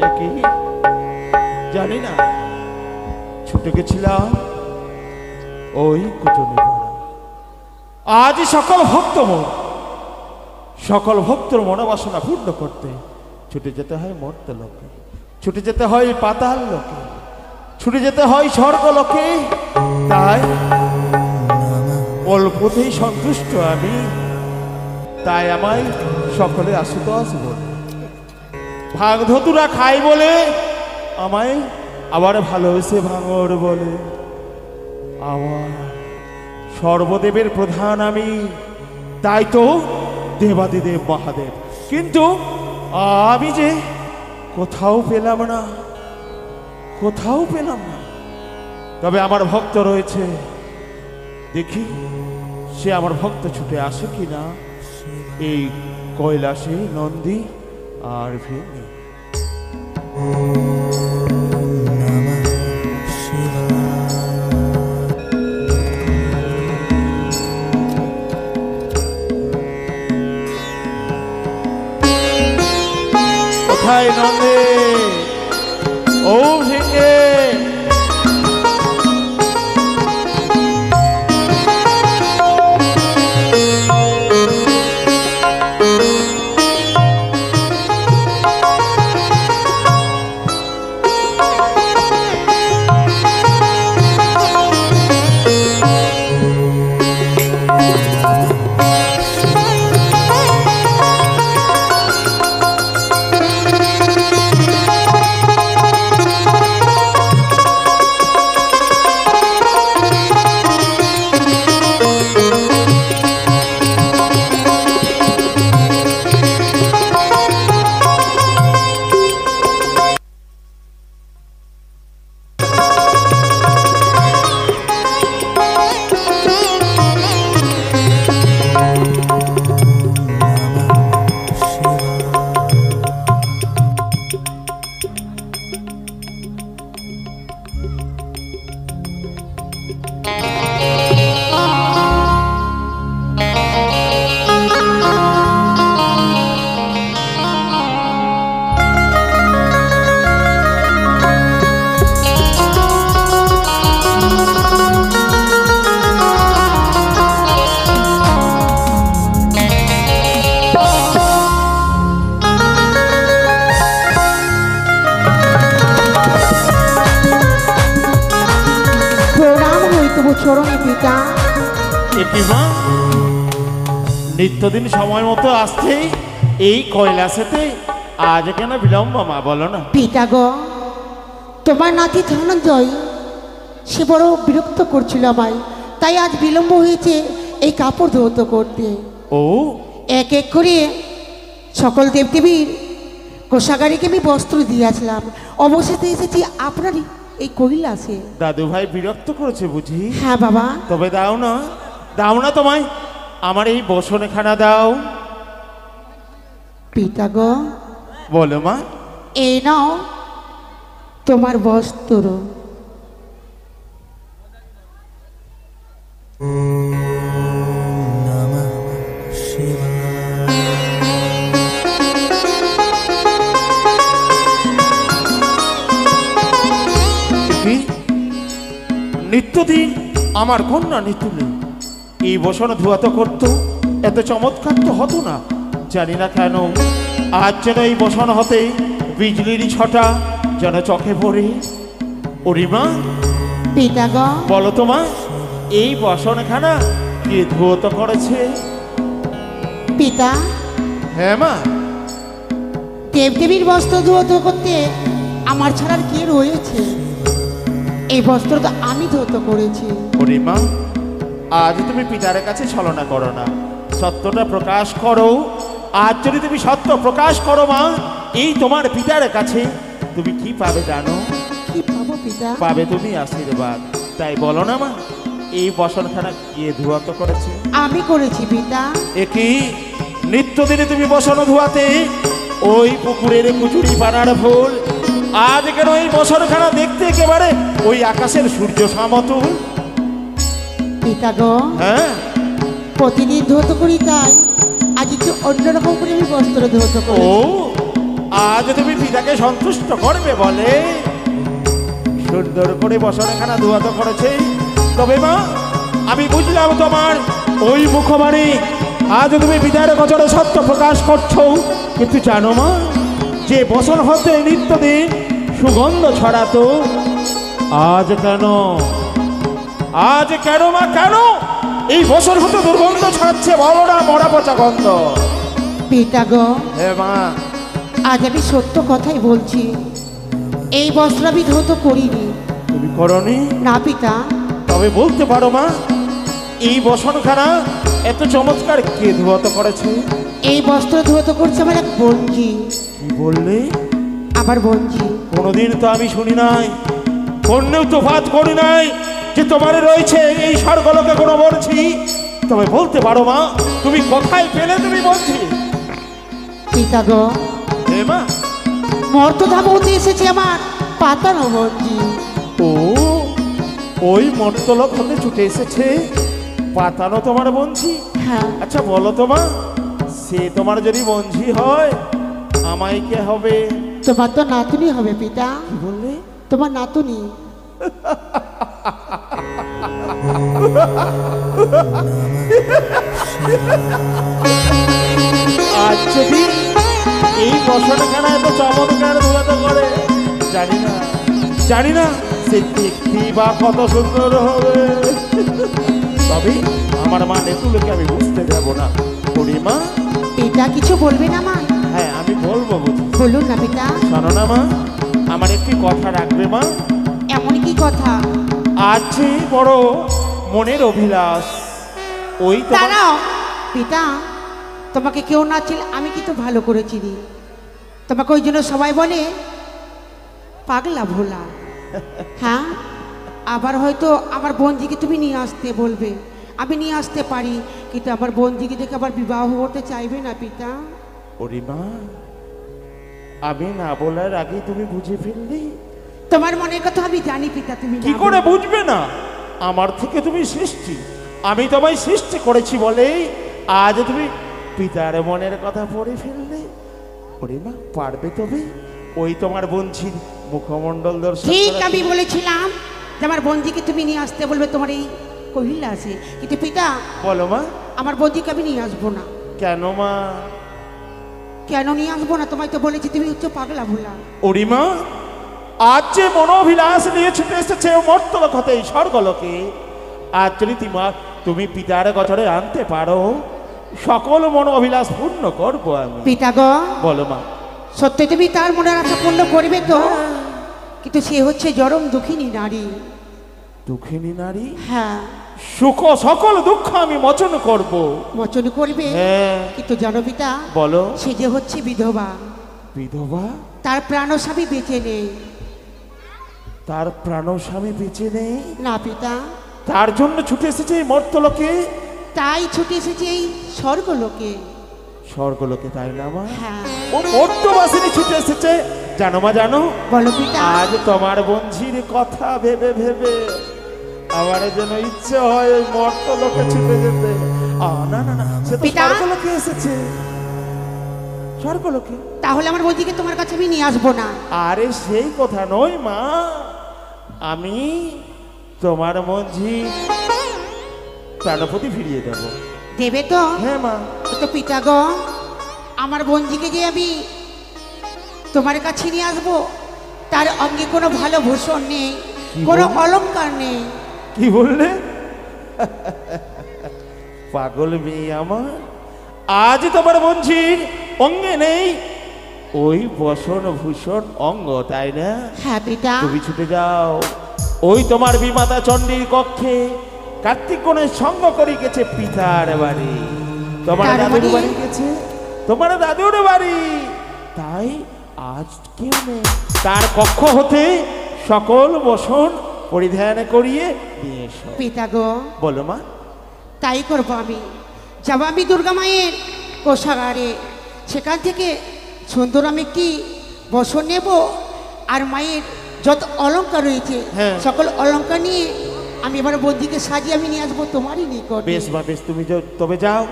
একই জানি না, ছুটে গেছিলাম ওই কুটুনি পাড়া। আজ সকল ভক্তর মনোবাসনা পূর্ণ করতে ছুটে যেতে হয় মর্ত লোকে, ছুটে যেতে হয় পাতাল লোকে, ছুটে যেতে হয় স্বর্গ লোকে। তাই অল্পতেই সন্তুষ্ট আমি, তাই আমায় সকলে আশুতোষ বলে, ভাগ ধতুরা খাই বলে আমায় আবার ভালোবেসে ভাঙর বলে। আমার সর্বদেবের প্রধান আমি, তাই তো দেবাদিদেব মহাদেব। কিন্তু আমি যে কোথাও পেলাম না। তবে আমার ভক্ত রয়েছে, দেখি সে আমার ভক্ত ছুটে আসে কিনা এই কৈলাসে নন্দী আর ভেঙে। কোথায় নন্দী ও ভেঙে? নিত্যদিন সময় মতো আসছে এই কৈলাসেতে, আজ কেন বিলম্ব মা বলো না? পিতা গো, তোমার নাতি ধনঞ্জয় সে বড় বিরক্ত করছিল আমায়, তাই আজ বিলম্ব হয়েছে এই কাপড় ধৌত করতে। ও এক এক করে সকল দেবদেবীর কোষাগারিকে আমি বস্ত্র দিয়েছিলাম, অবশেষে এসেছি আপনারই এই কৈলাসে। দাদু ভাই বিরক্ত করেছে বুঝি? হ্যাঁ বাবা। তবে দাও না তোমায় আমার এই বসনখানা দাও। পিতা গো বলো মা। এই নাও তোমার বস্ত্র। নিত্যদিন আমার কন্যা নিত্যদিন এই বসন ধোয়াতো করতো, এত চমৎকার তো হতো না। জানি না কেন আজ যেন এই বসন হতে বিজলির ছটা যেন চোখে পড়ে। ওরিমা পিতা গো বলো তো মা, এই বসনখানা কে ধোয়াত করেছে? পিতা। হ্যাঁ মা। দেবদেবীর বস্ত্র ধৌত করতে আমার ছাড়ার কে রয়েছে? এই বস্ত্র তো আমি ধৌত করেছি। ওরিমা আজ তুমি পিতার কাছে ছলনা করো না, সত্যটা প্রকাশ করো। আজ যদি তুমি সত্য প্রকাশ করো মা, এই তোমার পিতার কাছে তুমি কি পাবে জানো? কি পাবো পিতা? পাবে তুমি আশীর্বাদ। তাই বলো না মা, এই বসনখানা কে ধোয়াতো করেছে? আমি করেছি পিতা। একই নিত্যদিনে তুমি বসন ধোয়াতে ওই পুকুরের কুচুরি পানার ফুল, আজ কেন এই বসনখানা দেখতে একেবারে ওই আকাশের সূর্য সমতুল। পিতা গো হ্যাঁ প্রতিদিন ধৌত করি, তাই আজ একটু অন্যরকম করে আমি বস্ত্র ধৌত করি। ও আজ তুমি পিতাকে সন্তুষ্ট করবে বলে সুন্দর করে বসনখানা ধোয়াতো করেছে। তবে মা, আমি বুঝলাম তোমার ওই মুখবাণী, আজ তুমি পিতার গোচরে সত্য প্রকাশ করছো। কিন্তু জানো মা, যে বসন হতে নিত্যদিন সুগন্ধ ছড়াতো, আজ কেন মা, কেন এই বসন হতে দুর্গন্ধ ছড়াচ্ছে? বলো না, মরা পচা গন্ধ। পিতা গো, হে মা, আজ আমি সত্য কথাই বলছি, এই বস্ত্র আমি ধৌত করিনি। তুমি করনি? না পিতা। তবে বলতে পারো মা, এই বসনখানা এত চমৎকার কে ধোয়াত করেছে? এই বস্ত্র ধৌত করছে আমার এক বঞ্জি। কি বললে? আমার বঞ্জি। কোনোদিন তো আমি শুনি নাই, কন্যেও তো ভাত করি নাই যে তোমার রয়েছে এই স্বর্গলোকে কোনো বলছি। তবে বলতে পারো মা, তুমি কোথায় পেলে তুমি বলছি? পিতা গো, হে মা, মর্তধাম হতে এসেছে আমার পাতানো বঞ্জি। ও, ওই মর্তলোক হতে ছুটে এসেছে পাতানো তোমার বঞ্জি। হ্যাঁ। আচ্ছা বলো তো মা, সে তোমার যদি বঞ্জি হয়, আমায় কে হবে? তোমার তো নাতুনি হবে পিতা। কি বললে? তোমার নাতুনি। আজ যদি এই বসনখানা এত চমৎকার ধুয়াতে করে, জানি না সে দেখতে বা কত সুন্দর হবে। তবে আমার মা নেতুলকে আমি বুঝতে যাব না। পরিমা, পিতা কিছু বলবে না মা? হ্যাঁ আমি বলবো, বুঝি। বলুন না পিতা। শোনো না মা, আমার একটি কথা রাখবে মা। এমন কি কথা? আজ যে বড় মনের অভিলাষ, ওই তো। দাঁড়াও পিতা, তোমাকে কেউ না ছিল আমি কিন্তু ভালো করে চিনি। তোমাকে ওই জন্য সবাই বলে পাগলা ভোলা। হ্যাঁ, আবার হয়তো আমার বঞ্জিকে তুমি নিয়ে আসতে বলবে, আমি নিয়ে আসতে পারি, কিন্তু আমার বঞ্জিকে দেখে আবার বিবাহ করতে চাইবে না পিতা। পরিমা, আমি না বলার আগে তুমি বুঝে ফেললি? তোমার মনের কথা আমি জানি পিতা। তুমি কি করে বুঝবে না? আমার থেকে তুমি সৃষ্টি, আমি তোমায় সৃষ্টি করেছি বলেই আজ তুমি পিতার মনের কথা পড়ে ফেললে। পরিমা, পারবে তবে ওই তোমার বঞ্চির মুখমণ্ডল দর্শন ঠিক করা? আমি বলেছিলাম যে আমার বঞ্জিকে তুমি নিয়ে আসতে বলবে তোমার এই কহিলা আছে, কিন্তু পিতা বলো মা, আমার বঞ্জিকে আমি নিয়ে আসবো না। কেন মা? কেন নিয়ে আসবো না? তোমায় তো বলেছি তুমি হচ্ছে পাগলা ভোলা। ওরিমা, আজ যে মনোভিলাস নিয়ে ছুটে এসেছে মর্তলোক হতে এই স্বর্গলোকে, আজ যদি তুমি পিতার গঠরে আনতে পারো, সকল মনোভিলাস পূর্ণ করবো আমি। পিতা গো, বলো মা। সত্যি তুমি তার মনের আশা পূর্ণ করবে তো? কিন্তু সে হচ্ছে জরম দুঃখিনী নারী। দুঃখিনী নারী? হ্যাঁ। সুখ সকল দুঃখ আমি মোচন করব। মোচন করবে? হ্যাঁ। কিন্তু জানো পিতা, বলো। সে যে হচ্ছে বিধবা। বিধবা? তার প্রাণস্বামী বেঁচে নেই। তার প্রাণস্বামী বেঁচে নেই? না পিতা। তার জন্য ছুটে এসেছে এই মর্তলোকে? তাই ছুটে এসেছে এই স্বর্গলোকে। স্বর্গলোকে, তাই না মা? হ্যাঁ। ও মর্তবাসিনী ছুটে এসেছে। জানো মা, জানো? বলো পিতা। আজ তোমার বঞ্ঝির কথা ভেবে ভেবে আমার যেন ইচ্ছে হয় ওই মর্তলোকে ছুটে যেতে। না না না, সে তো পিতা? স্বর্গলোকে এসেছে। স্বর্গলোকে? তাহলে আমার বৌদিকে তোমার কাছে আমি নিয়ে আসবো না। আরে সেই কথা নয় মা, আমি তোমার মঞ্জি প্রাণপতি ফিরিয়ে দেব। দেবে তো? হ্যাঁ মা। তো পিতা গো, আমার বঞ্জিকে যে আমি তোমার কাছে নিয়ে আসবো, তার অঙ্গে কোনো ভালো ভূষণ নেই, কোনো অলংকার নেই। কি বললে? পাগল মেয়ে আমার, আজ তোমার বঞ্জির অঙ্গে নেই ওই বসন ভূষণ অঙ্গ, তাই না? হ্যাঁ পিতা। তুমি ছুটে যাও ওই তোমার বিমাতা চণ্ডীর কক্ষে। কার্তিক গণের সঙ্গ করে গেছে পিতার বাড়ি, তোমার দাদুর বাড়ি গেছে, তোমার দাদুর বাড়ি। তাই আজ কেউ নেই, তার কক্ষ হতে সকল বসন পরিধান করিয়ে নিয়ে এসো। পিতা গো। বলো মা। তাই করবো আমি। যাবো আমি দুর্গা মায়ের কোষাগারে, সেখান থেকে সুন্দর আমি একটি বসন নেব, আর মায়ের যত অলংকার রয়েছে সকল অলংকার নিয়ে আমি এবার বন্দিকে সাজিয়ে আমি নিয়ে আসবো তোমারই নিকট। বেশ বা বেশ, তুমি তবে যাও,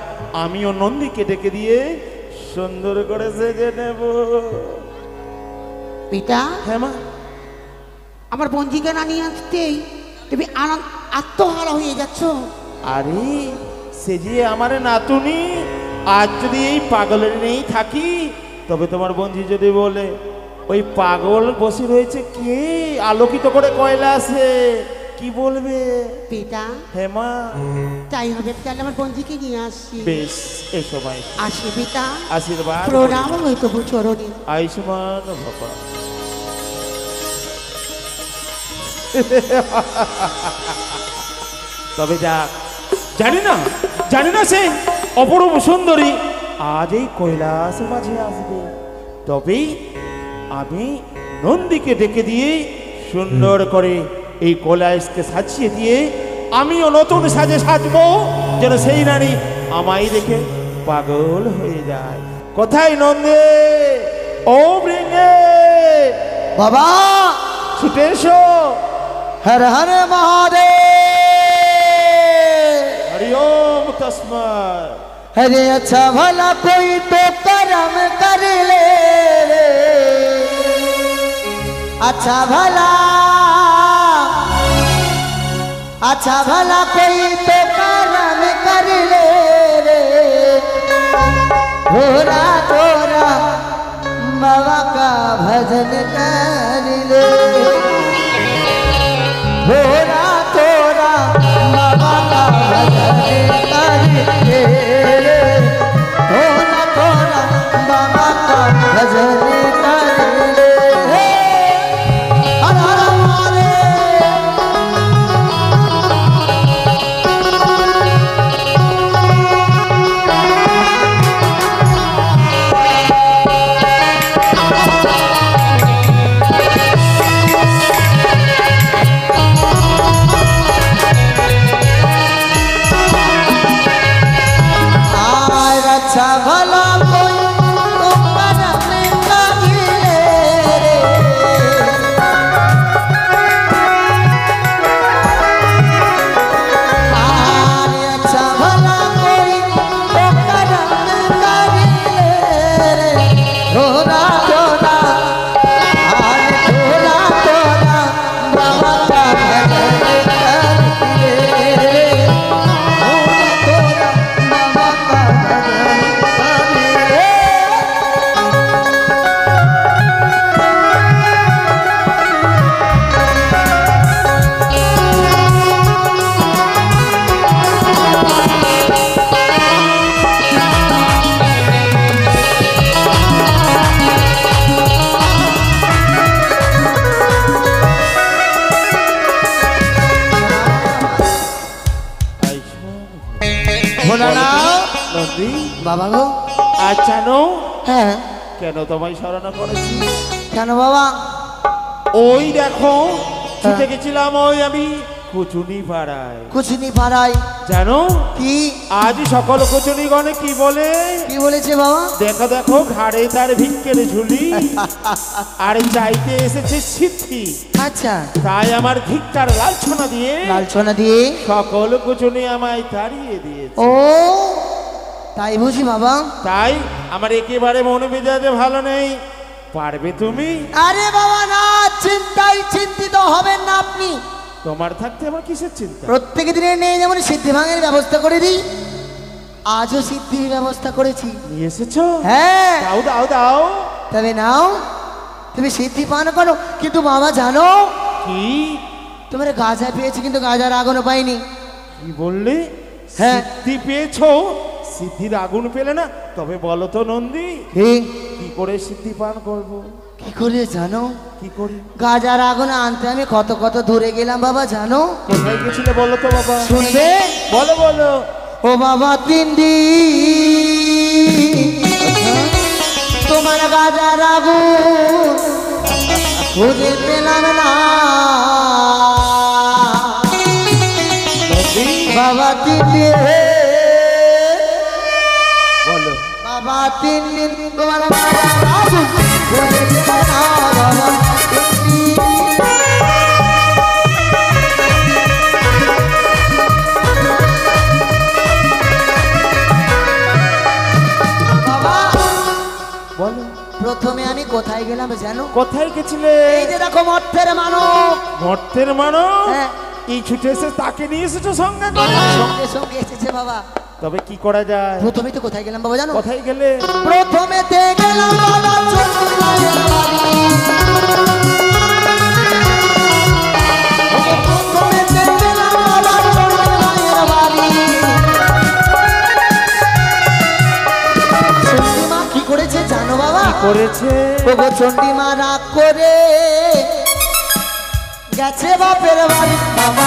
আমিও নন্দীকে ডেকে দিয়ে সুন্দর করে সেজে নেব। পিতা হ্যাঁ মা। আমার বঞ্জিকে না নিয়ে আসতেই তুমি আত্মহারা হয়ে যাচ্ছ। আরে সে যে আমার নাতুনি, আজ যদি এই পাগলের নেই থাকি তবে তোমার বন্ধু যদি বলে ওই পাগল বসে রয়েছে কে, আলোকিত করে কৈলাসে, কি বলবে? পিতা হ্যাঁ মা। তাই হবে, তাহলে আমার বঞ্জিকে নিয়ে আসছি। বেশ, এই সময় আসি পিতা, আশীর্বাদ। প্রণাম হই তবু চরণে। আয়ুষ্মান বাবা। তবে যাক, জানি না সেই অপরূপ সুন্দরী আজ এই কৈলাস মাঝে আসবে। তবেই আমি নন্দীকে ডেকে দিয়ে সুন্দর করে এই কৈলাসকে সাজিয়ে দিয়ে আমিও নতুন সাজে সাজবো, যেন সেই রানী আমায় দেখে পাগল হয়ে যায়। কোথায় নন্দে? ও বৃঙ্গে বাবা, ছুটে এসো। হর হর মহাদেব। हरि ओम तस्मै। अरे अच्छा भला कोई तो कर्म कर ले, अच्छा भला कोई तो कर्म कर ले रे, थोड़ा थोड़ा बाबा का भजन कर ले, थोड़ा थोड़ा बाबा का भजन कर ले, थोड़ा थोड़ा बाबा का भजन कर ले। हर हर महादेव। अच्छा भला कोई तो कर्म कर ले रे, अच्छा भला कोई तो कर्म कर ले रे, थोड़ा थोड़ा थोड़ा थोड़ा बाबा का भजन कर ले, थोड़ा थोड़ा बाबा का भजन कर ले। নন্দী বাবা গো। আজ জানো হ্যাঁ, কেন তোমায় স্মরণ করেছি? কেন বাবা? ওই দেখো, ছুটে গেছিলাম ওই আমি কুচুনি পাড়ায়। কুচনি পাড়ায়। জানো কি আজ সকল কুচুনিগণে কি বলে? কি বলেছে বাবা? দেখো দেখো, ঘাড়ে তার ভিক্ষের ঝুলি, আর চাইতে এসেছে সিদ্ধি। আচ্ছা, তাই আমার ভিক্ষার লালছনা দিয়ে লালছনা দিয়ে সকল কুচুনি আমায় তাড়িয়ে দিয়েছে। ও তাই বুঝি বাবা? তাই আমার একেবারে মনে মেজাজে ভালো নেই। পারবে তুমি? আরে বাবা না, চিন্তিত হবেন না আপনি। তোমার থাকতে আমার কিসের চিন্তা? প্রত্যেক দিনের নেই যেমন সিদ্ধি ভাঙের ব্যবস্থা করে দিই, আজও সিদ্ধির ব্যবস্থা করেছি। নিয়ে এসেছো? হ্যাঁ, দাও দাও দাও। তবে নাও, তুমি সিদ্ধি পান করো। কিন্তু বাবা জানো, কি তোমার গাঁজা পেয়েছি, কিন্তু গাঁজার আগুনও পাইনি। কি বললে? হ্যাঁ। সিদ্ধি পেয়েছো? সিদ্ধির আগুন পেলে না? তবে বলো তো নন্দী, কি করে সিদ্ধি পান করবো? কি করে জানো? কি করে? গাঁজার আগুন আনতে আমি কত কত দূরে গেলাম বাবা, জানো? কোথায় গেছিলে বলো তো বাবা? শুনবে? বলো বলো। ও বাবা, 3 দিন তোমার গাঁজার আগুন খুঁজে পেলাম না নন্দী, বাবা। 3 দিন, বলো। বাবা 3 দিন তোমার গাঁজার আগুন খুঁজে পেলাম না বাবা। 3 দিন। বাবা, বলো। প্রথমে আমি কোথায় গেলাম জানো কোথায় গেছিলে? এই যে দেখো মর্তের মানব। মর্তের মানব? হ্যাঁ। এই ছুটে এসে তাকে নিয়ে এসেছো সঙ্গে করে? সঙ্গে সঙ্গে এসেছে বাবা। তবে কি করা যায়? প্রথমে তো কোথায় গেলাম বাবা জানো? কোথায় গেলে? প্রথমে গেলাম বাবা চন্দ্রমায়ের বাড়ি। প্রথমে গেলাম বাবা চন্দ্রমায়ের বাড়ি। চন্ডিমা কি করেছে জানো বাবা? করেছে? ওগো চন্ডিমা রাগ করে গেছে বাপের বাড়ি বাবা।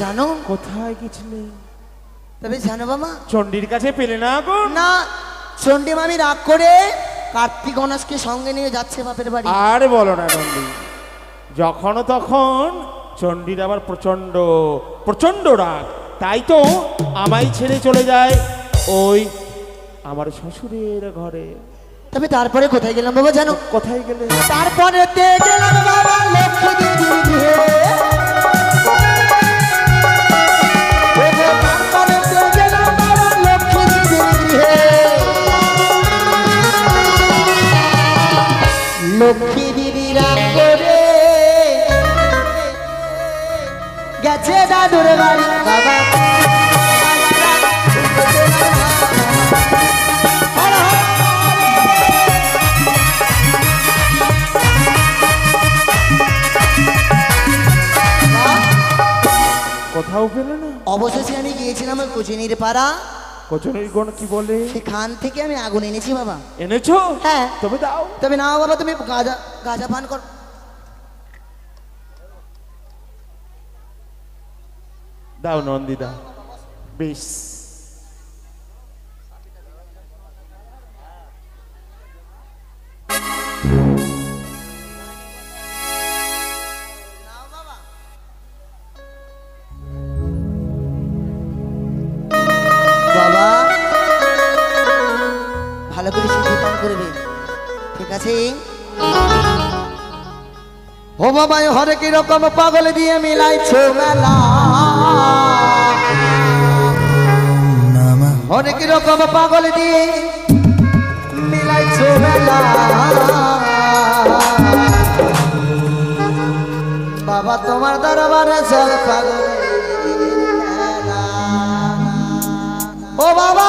জানো কোথায় গেছিলে? তবে জানো বাবা চণ্ডীর কাছে পেলে না গো? না, চণ্ডী মামি রাগ করে কার্তিক গণেশকে সঙ্গে নিয়ে যাচ্ছে বাপের বাড়ি। আর বলো না নন্দী, যখন তখন চণ্ডীর আবার প্রচন্ড প্রচন্ড রাগ, তাই তো আমায় ছেড়ে চলে যায় ওই আমার শ্বশুরের ঘরে। তবে তারপরে কোথায় গেলাম বাবা জানো? কোথায় গেলে? তারপরে গেলাম বাবা লক্ষ্মী দিদির গৃহে। লক্ষ্মী দিদি রাগ করে গেছে দাদুর বাড়ি বাবা। কোথাও পেলে না? অবশেষে আমি গিয়েছিলাম ওই কোচিনির পাড়া। কচনের গণ কি বলে? সেখান থেকে আমি আগুন এনেছি বাবা। এনেছো? হ্যাঁ। তবে দাও। তবে না বাবা, তুমি গাঁজা গাঁজা পান কর। দাও নন্দী দাও। বেশ। বাবা ভালো করে সিদ্ধি পান করবে, ঠিক আছে? ও বাবা হরে কি রকম পাগল দিয়ে মিলাইছো মেলা, হরে কি রকম পাগল দিয়ে মিলাইছো মেলা। বাবা তোমার দরবারে সব পাগল। ও বাবা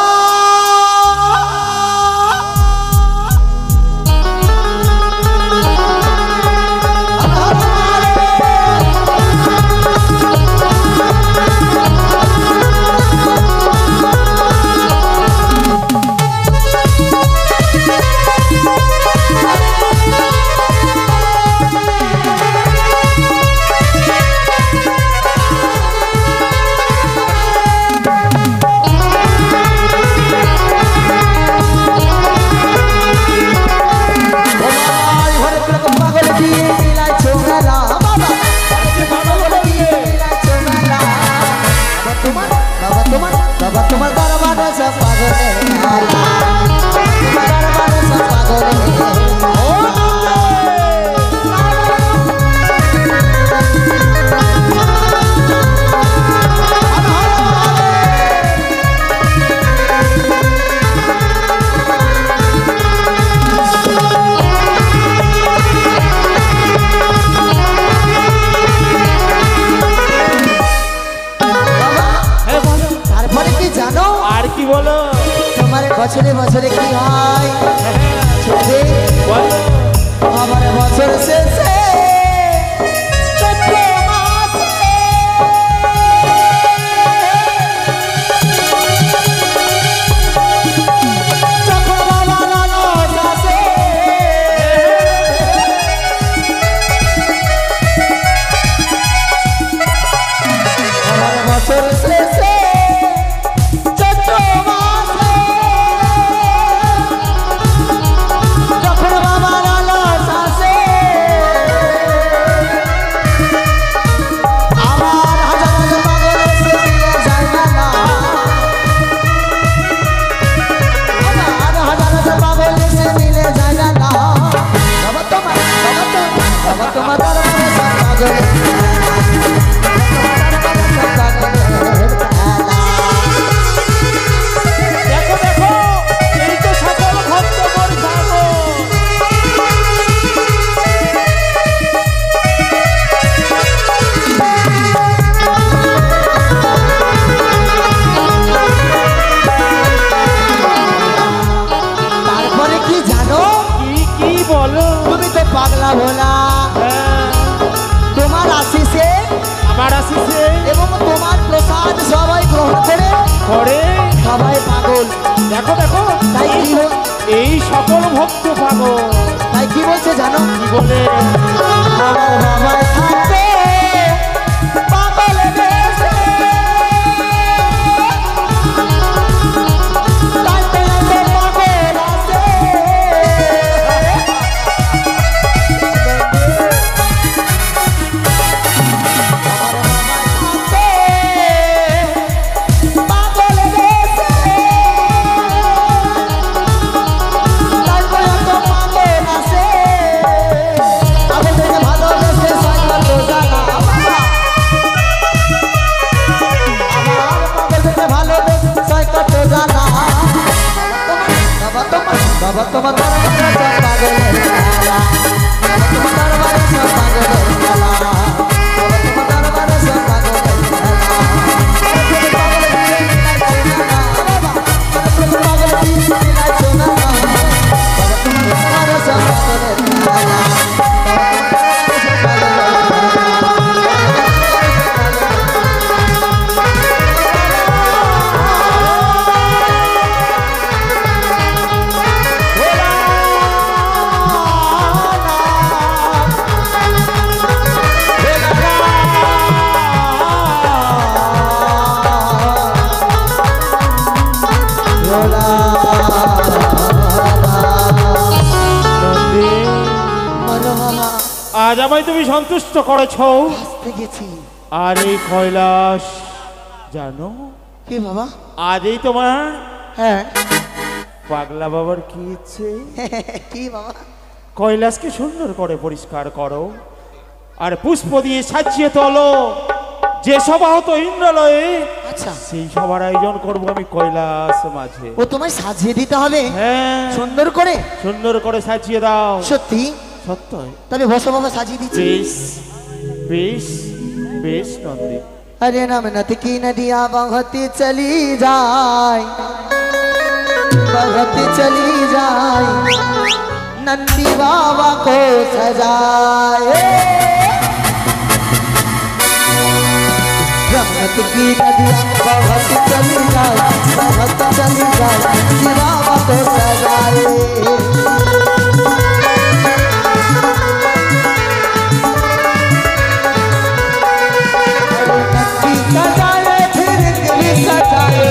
দরবারে সব পাগলের দেখো দেখো এই তো সকল ভক্ত মোর পাগল। তারপরে কি জানো, কি বলো? তুমি তো পাগলা ভোলা, হ্যাঁ, তোমার আশিসে আমার আসিছে এবং তোমার প্রসাদ সবাই গ্রহণ করে করে। সবাই পাগল। দেখো দেখো তাই কি এই সকল ভক্ত পাগল। তাই কি বলছে জানো, কি বলে? আমার বাবার সাথে পাগল বেশে, তাই তো এত পাগল আছে। বাবা তোমার দরবারে সব পাগলের খেলা, বাবা তোমার দরবারে সব পাগলের খেলা, বাবা তোমার দরবারে সব পাগলের খেলা। পাগল দিলে মিলাই শোনা না, বাবা তোমার দরবারে সব পাগলের খেলা, বাবা তোমার দরবারে সব আজ আমায় তুমি সন্তুষ্ট করেছ। আসতে গেছি। আর এই কৈলাস জানো, কি বাবা? আজ এই তোমার হ্যাঁ পাগলা বাবার কি ইচ্ছে? কি বাবা? কৈলাসকে সুন্দর করে পরিষ্কার করো আর পুষ্প দিয়ে সাজিয়ে তোলো। যে সভা হতো ইন্দ্রালয়ে, আচ্ছা সেই সবার আয়োজন করব আমি কৈলাস মাঝে। ও তোমায় সাজিয়ে দিতে হবে হ্যাঁ, সুন্দর করে? সুন্দর করে সাজিয়ে দাও। সত্যি? সত্য? তবে বসো বাবা, সাজিয়ে দিচ্ছি। বেশ বেশ বেশ নন্দী। अरे नमनत की नदियाँ बहती चली जाए, बहती चली जाए, नंदी बाबा को सजाए। नमनत की नदियाँ बहती चली जाए, बहती चली जाए, नंदी बाबा को सजाए। सजाए फिर दिल सजाए,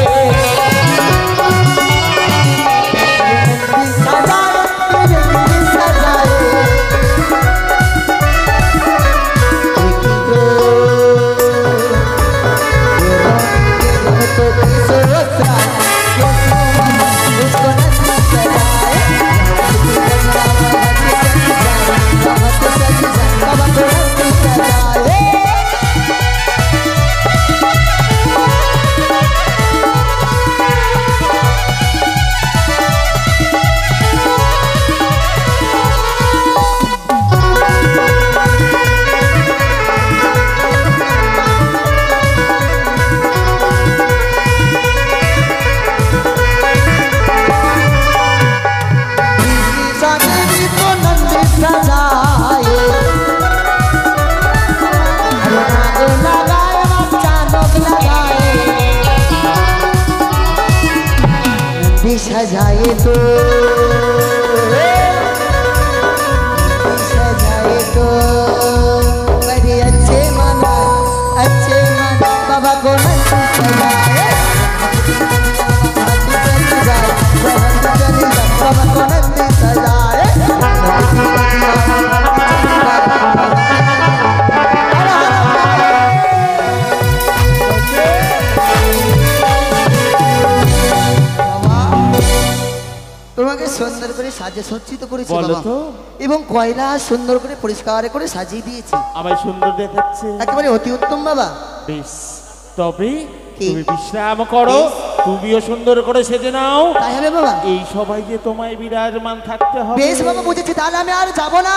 सजाए फिर दिल सजाए। तो सोच रहा उसको नदी सजाए, बाबा को नदी सजाए। सजाए तो सजाए तो बड़े अच्छे मना बाबा को नंदी सजाए, बाबा को नंदी सजाए। তোমাকে সুন্দর করে সাজে সজ্জিত করেছি বলো বাবা। তো এবং কয়লা সুন্দর করে পরিষ্কার করে সাজিয়ে দিয়েছি। আমায় সুন্দর দেখাচ্ছে। একেবারে অতি উত্তম বাবা। বেশ, তবে কি? তুমি বিশ্রাম করো, বেশ। তুমিও সুন্দর করে সেজে নাও। তাই হবে বাবা। এই সবাই যে তোমায় বিরাজমান থাকতে হবে। বেশ বাবা, বুঝেছি। তাহলে আমি আর যাব না,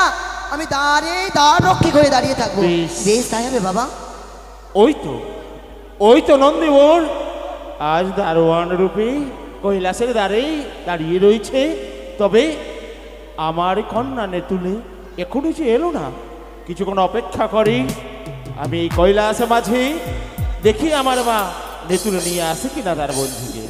আমি দ্বার রক্ষী হয়ে দাঁড়িয়ে থাকবো। বেশ। বেশ, তাই হবে বাবা। ওই তো নন্দীবর আজ দারোয়ান রূপে কৈলাসের দ্বারেই দাঁড়িয়ে রয়েছে। তবে আমার কন্যা নেতুলে এখনো যে এলো না, কিছুক্ষণ অপেক্ষা করি। আমি এই কৈলাসের মাঝে দেখি আমার মা নেতুলে নিয়ে আসে কিনা তার বন্ধুকে।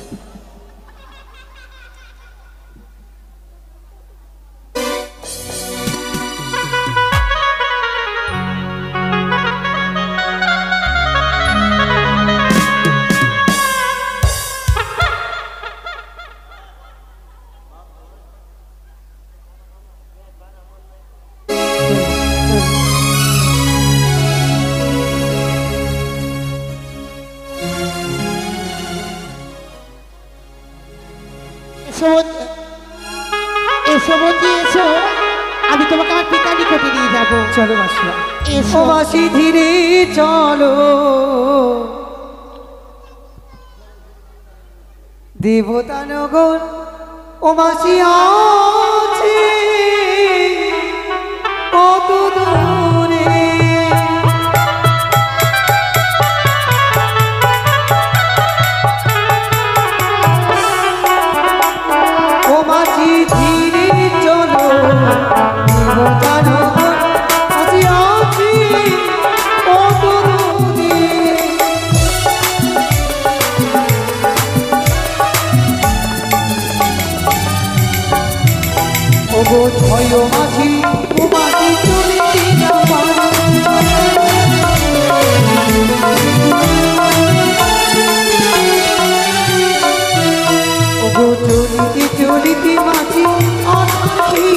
এসো বন্ধু, এসো, আমি তোমাকে আমার পিতা নিকটে নিয়ে যাবো। চলো মাসি। এসো মাসি ধীরে চলো, দেবতানগর ও মাসি আছে কত দূরে। ও মাসি ধীরে চলো, দেবতানগর মাসি আছে কত দূরে। ওগো ছয় মাঝি ও মাঝি চলিতে যাবার, ওগো চলিতে চলিতে মাঝি অনাথি।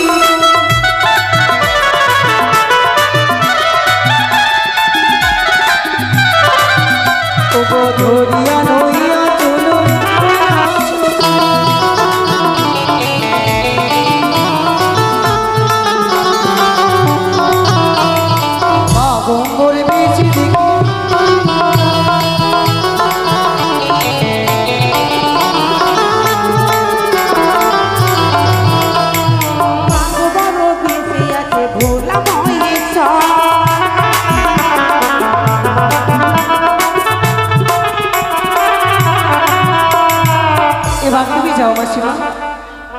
ওগো ধরিয়া লইয়া চলো গঙ্গরে বেশি দেখি। বড় বেঁচে আছে ভোলা মহেশ্বর। এবার তুমি যাও মাসিমা।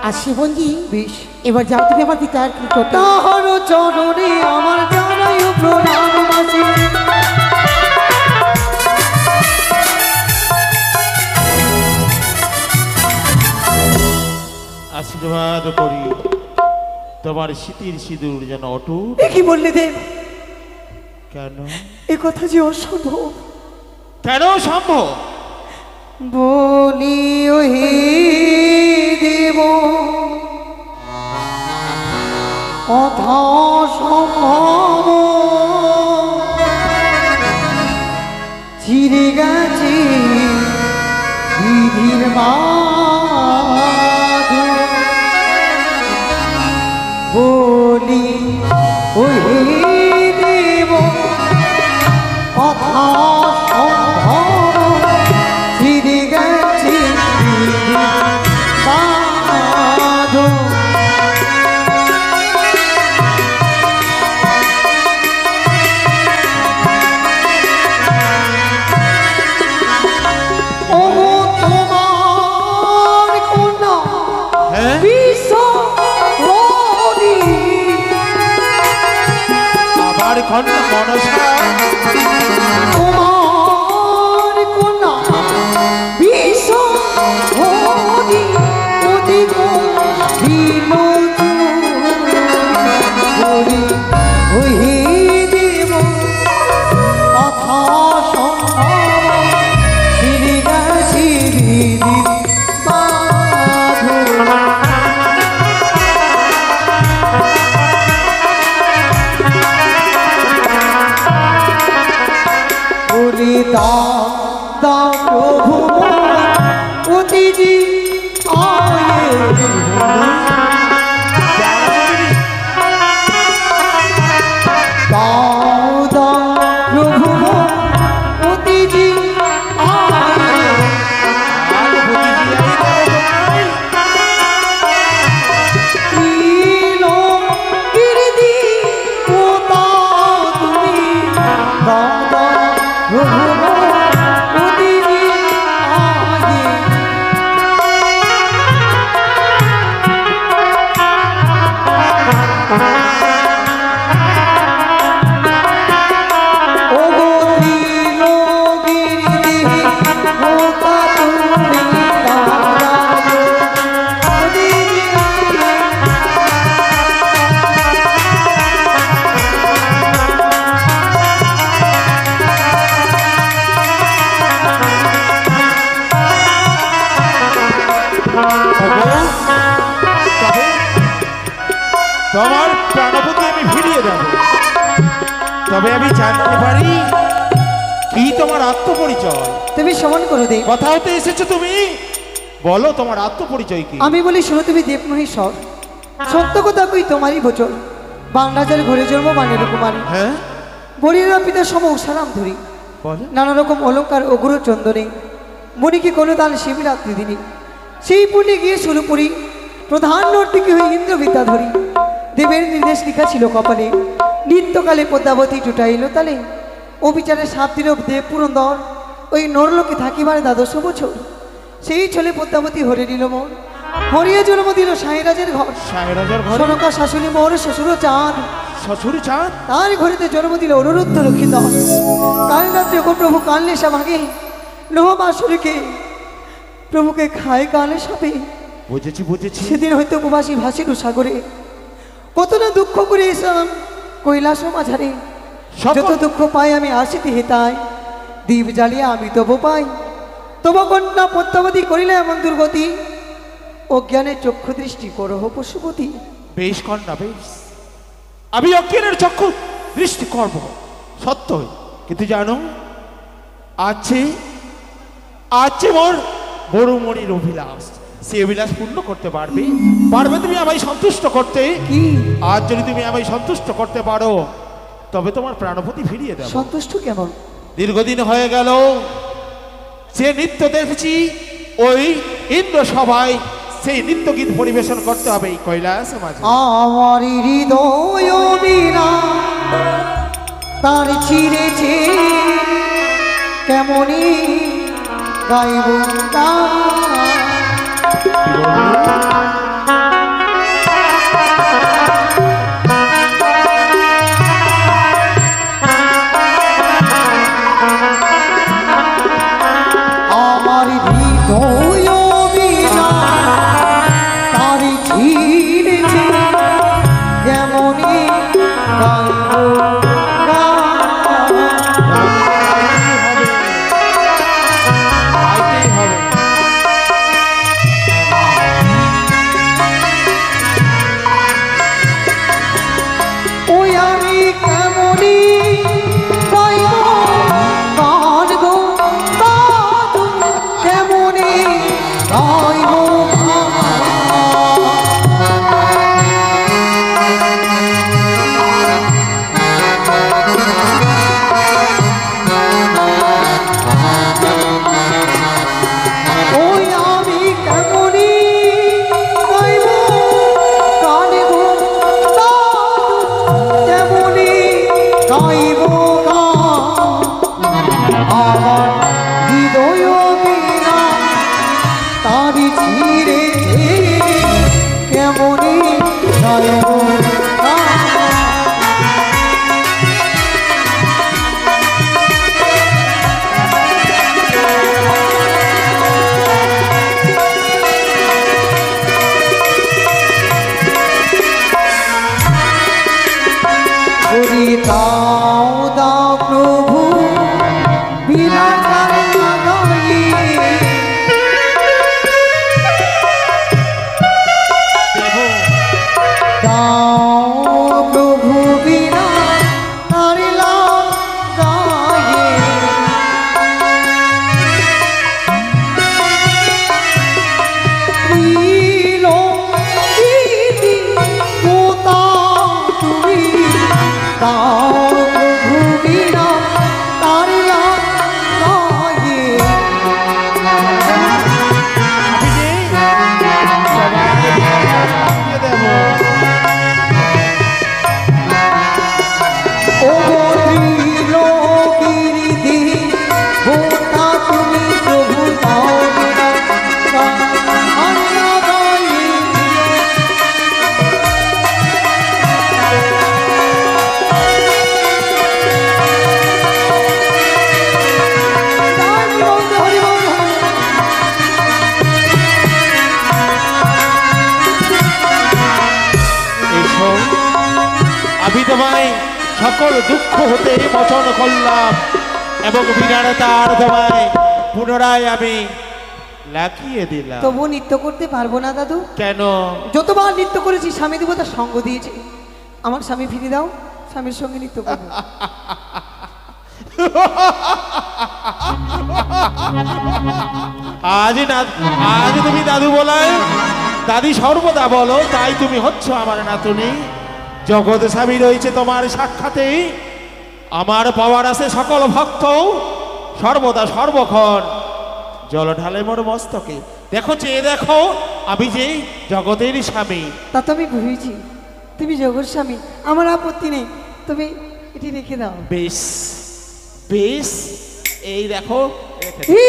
আসি বন্ধি, বেশ। এবার যাও তুমি আমার পিতার নিকটে। তাহার চরণে আমার জানাই প্রণাম মাসি। আশীর্বাদ করি তোমার স্মৃতির সিঁদুর যেন অটুট। কি বললে দেব? কেন এ কথা যে অসম্ভব। কেন সম্ভব? বলি ও হে দেব, কথা সম্ভব চিরে গেছে বিধির বাঁধন। বলি ও হে দেব, কথা সম্ভব চিরে গেছে বিধির বাঁধন। আবার কন্যা মনসা তোমার কন্যা বিশ্বহরি অধিক বিলোচন হরি দেব কথা সম্ভব শ্রী গাছি বাঁধন। বলি দা প্রভু অতিথি আয়ে প্রভু প্রতিদিন আগে ওগো ত্রিলোকীর হোতা তুমি তারাগো প্রতিদিন তবে তোমার প্রাণপতি আমি ফিরিয়ে দেব, তবে আমি জানতে পারি কি তোমার আত্মপরিচয়। তুমি সমান করো দে। কথা হতে এসেছো তুমি, বলো তোমার আত্মপরিচয় কি? আমি বলি শোনো তুমি দেবমহীশ্বর, সত্য কথা কই তোমারই বচন। বাংলাদেশের ঘরে জন্ম বানের কুমারী, হ্যাঁ বলিরা পিতা সম উষারাম ধরি, বলো। নানা রকম অলঙ্কার অগুর চন্দনে মণিকে কোনো দান শিবিরাত্রি দিনী, সেই পুণ্যে গিয়ে শুরু করি প্রধান নর্তকী হয়ে ইন্দ্রবিদ্যা ধরি। দেবের নির্দেশ লেখা ছিল কপালে, নিত্যকালে পদ্মাবতী জুটাইল তালে, অবিচারে সাপ দিল দেব পুরন্দর, ওই নরলোকে থাকিবার দ্বাদশ বছর। সেই ছলে পদ্মাবতী হরে নিল মন, হরিয়ে জন্ম দিল সাঁইরাজের ঘর। সাহেরাজার ঘরে সনকা শাশুড়ি মোর শ্বশুর চাঁদ, শ্বশুর চাঁদ। তার ঘরেতে জন্ম দিল অনুরুদ্ধ রক্ষিত। কাল রাত্রে ওকে প্রভু কানলে সা ভাগে, লোহবাসুরকে প্রভুকে খায় কালে সাপে। বুঝেছি বুঝেছি। সেদিন হয়তো উপবাসী ভাসিল সাগরে, কত না দুঃখ করে এসাম কৈলাস মাঝারে। সকল- যত দুঃখ পাই আমি আসিতে হেতায়, দ্বীপ জ্বালিয়া আমি তবু পাই। তব কন্যা পদ্মাবতী করিলে এমন দুর্গতি, অজ্ঞানের চক্ষু দৃষ্টি করহ পশুপতি। বেশ কন্যা বেশ, আমি অজ্ঞানের চক্ষু দৃষ্টি করব সত্যই, কিন্তু জানো আছে আছে মোর বড় মনির অভিলাষ, সে অভিলাষ পূর্ণ করতে পারবে। পারবে তুমি আমায় সন্তুষ্ট করতে? কি আজ যদি তুমি আমায় সন্তুষ্ট করতে পারো, তবে তোমার প্রাণপতি ফিরিয়ে দেব। সন্তুষ্ট কেমন? দীর্ঘদিন হয়ে গেল যে নৃত্য দেখেছি ওই ইন্দ্র সভায়, সেই নৃত্য গীত পরিবেশন করতে হবে এই কৈলাস মাঝে। আমার হৃদয় বীণা তার ছিঁড়েছে, কেমনই গাইব আমার হৃদয় বীণা তার ছিঁড়েছে, কেমনই গাইব গাইতেই হবে। ওই আমি কেমনই গাইব গান গো দাদু, কেমনই গাইব ওই আমি কেমনই গাইব গান গো দাদু, কেমনই গাইব আমার হৃদয় বীণা তারি ছিঁড়ে, কেমনই গাইব দাও দাও প্রভু বিনা সকল দুঃখ হতে মোচন করলাম এবং বিনার তার তোমায় পুনরায় আমি লাগিয়ে দিলাম। তবুও নৃত্য করতে পারবো না দাদু। কেন? যতবার নৃত্য করেছি স্বামী দেবতার সঙ্গ দিয়েছে। আমার স্বামী ফিরে দাও, স্বামীর সঙ্গে নৃত্য করবো। আজ তুমি দাদু বলায় দাদি সর্বদা বলো, তাই তুমি হচ্ছ আমার নাতুনি। জগৎ স্বামী রয়েছে তোমার সাক্ষাতে, আমার পাওয়ার আছে সকল ভক্ত সর্বদা সর্বক্ষণ জল ঢালে মোর মস্তকে। দেখো চেয়ে দেখো, আমি যে জগতের স্বামী। তা তো আমি বুঝেছি তুমি জগৎ স্বামী, আমার আপত্তি নেই, তুমি এটি রেখে দাও। বেশ বেশ, এই দেখো হে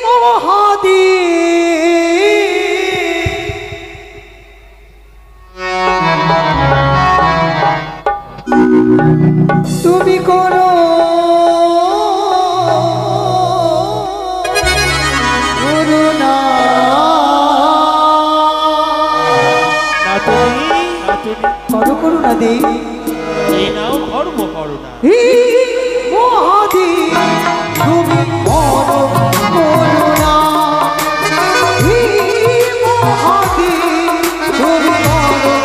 মহাদেব, তুমি করো করুণা। নাতুনি নাতুনি করো করুণা দে, এই নাও ধর্ম করুণা। হে মহাদেব, তুমি করো করুণা। হে মহাদেব, তুমি করো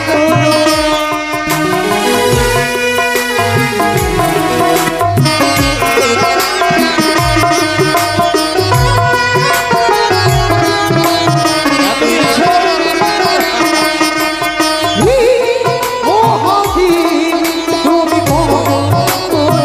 করুণা। হে মহাদেব, তুমি করো করুণা।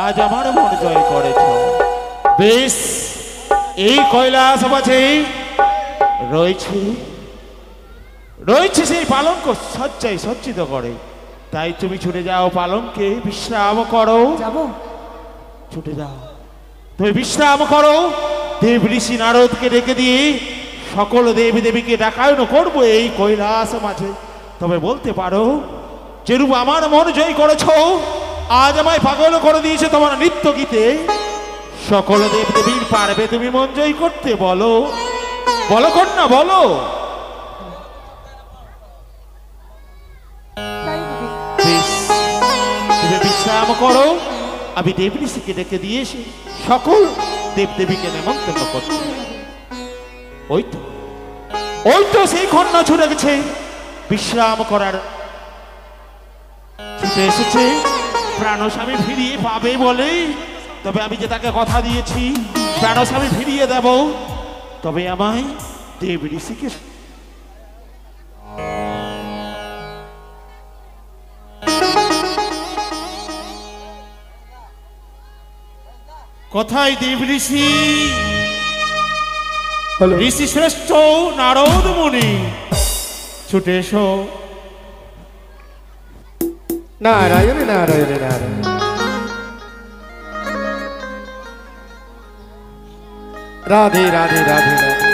আজ আমার মন জয় করেছ। বেশ, এই কৈলাস মাঝে রয়েছে রয়েছে সেই পালঙ্ক সজ্জায় সজ্জিত করে। তাই তুমি ছুটে যাও, পালঙ্কে বিশ্রাম করো। যাবো? ছুটে যাও, তুমি বিশ্রাম করো। দেব ঋষি নারদকে ডেকে দিয়ে সকল দেবী দেবীকে ডাকায়ন করবো এই কৈলাস মাঝে। তবে বলতে পারো, যেরূপ আমার মন জয় করেছ, আজ আমায় পাগল করে দিয়েছে তোমার নৃত্য গীতে। সকল দেব দেবীর পারবে তুমি মন জয় করতে? বলো বলো কন্যা, বলো। বেশ, তুমি বিশ্রাম করো, আমি দেব ঋষিকে ডেকে দিয়েছি, সকল দেব দেবীকে নেমন্তন্ন করছি। ওই তো সেই কন্যা ছুটে গেছে বিশ্রাম করার, ছুটে এসেছে প্রাণস্বামী ফিরিয়ে পাবে বলে। তবে আমি যে তাকে কথা দিয়েছি প্রাণস্বামী ফিরিয়ে দেব, তবে আমায় দেব ঋষিকে কোথায় দেব ঋষি? ঋষি শ্রেষ্ঠ নারদ মুনি, ছুটে এসো। নারায়ণ নারায়ণ নারায়ণ। রাধে রাধে রাধে রাধে।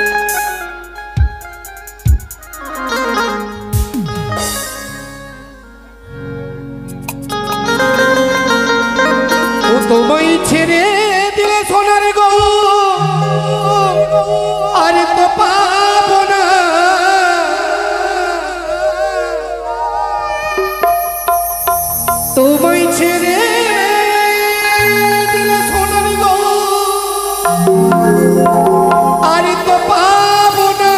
ও তোমায় ছেড়ে দিলে সোনার গো, আর তো পাবো না। তোমায় ছেড়ে দিলে সোনার গো, আর তো পাবো না।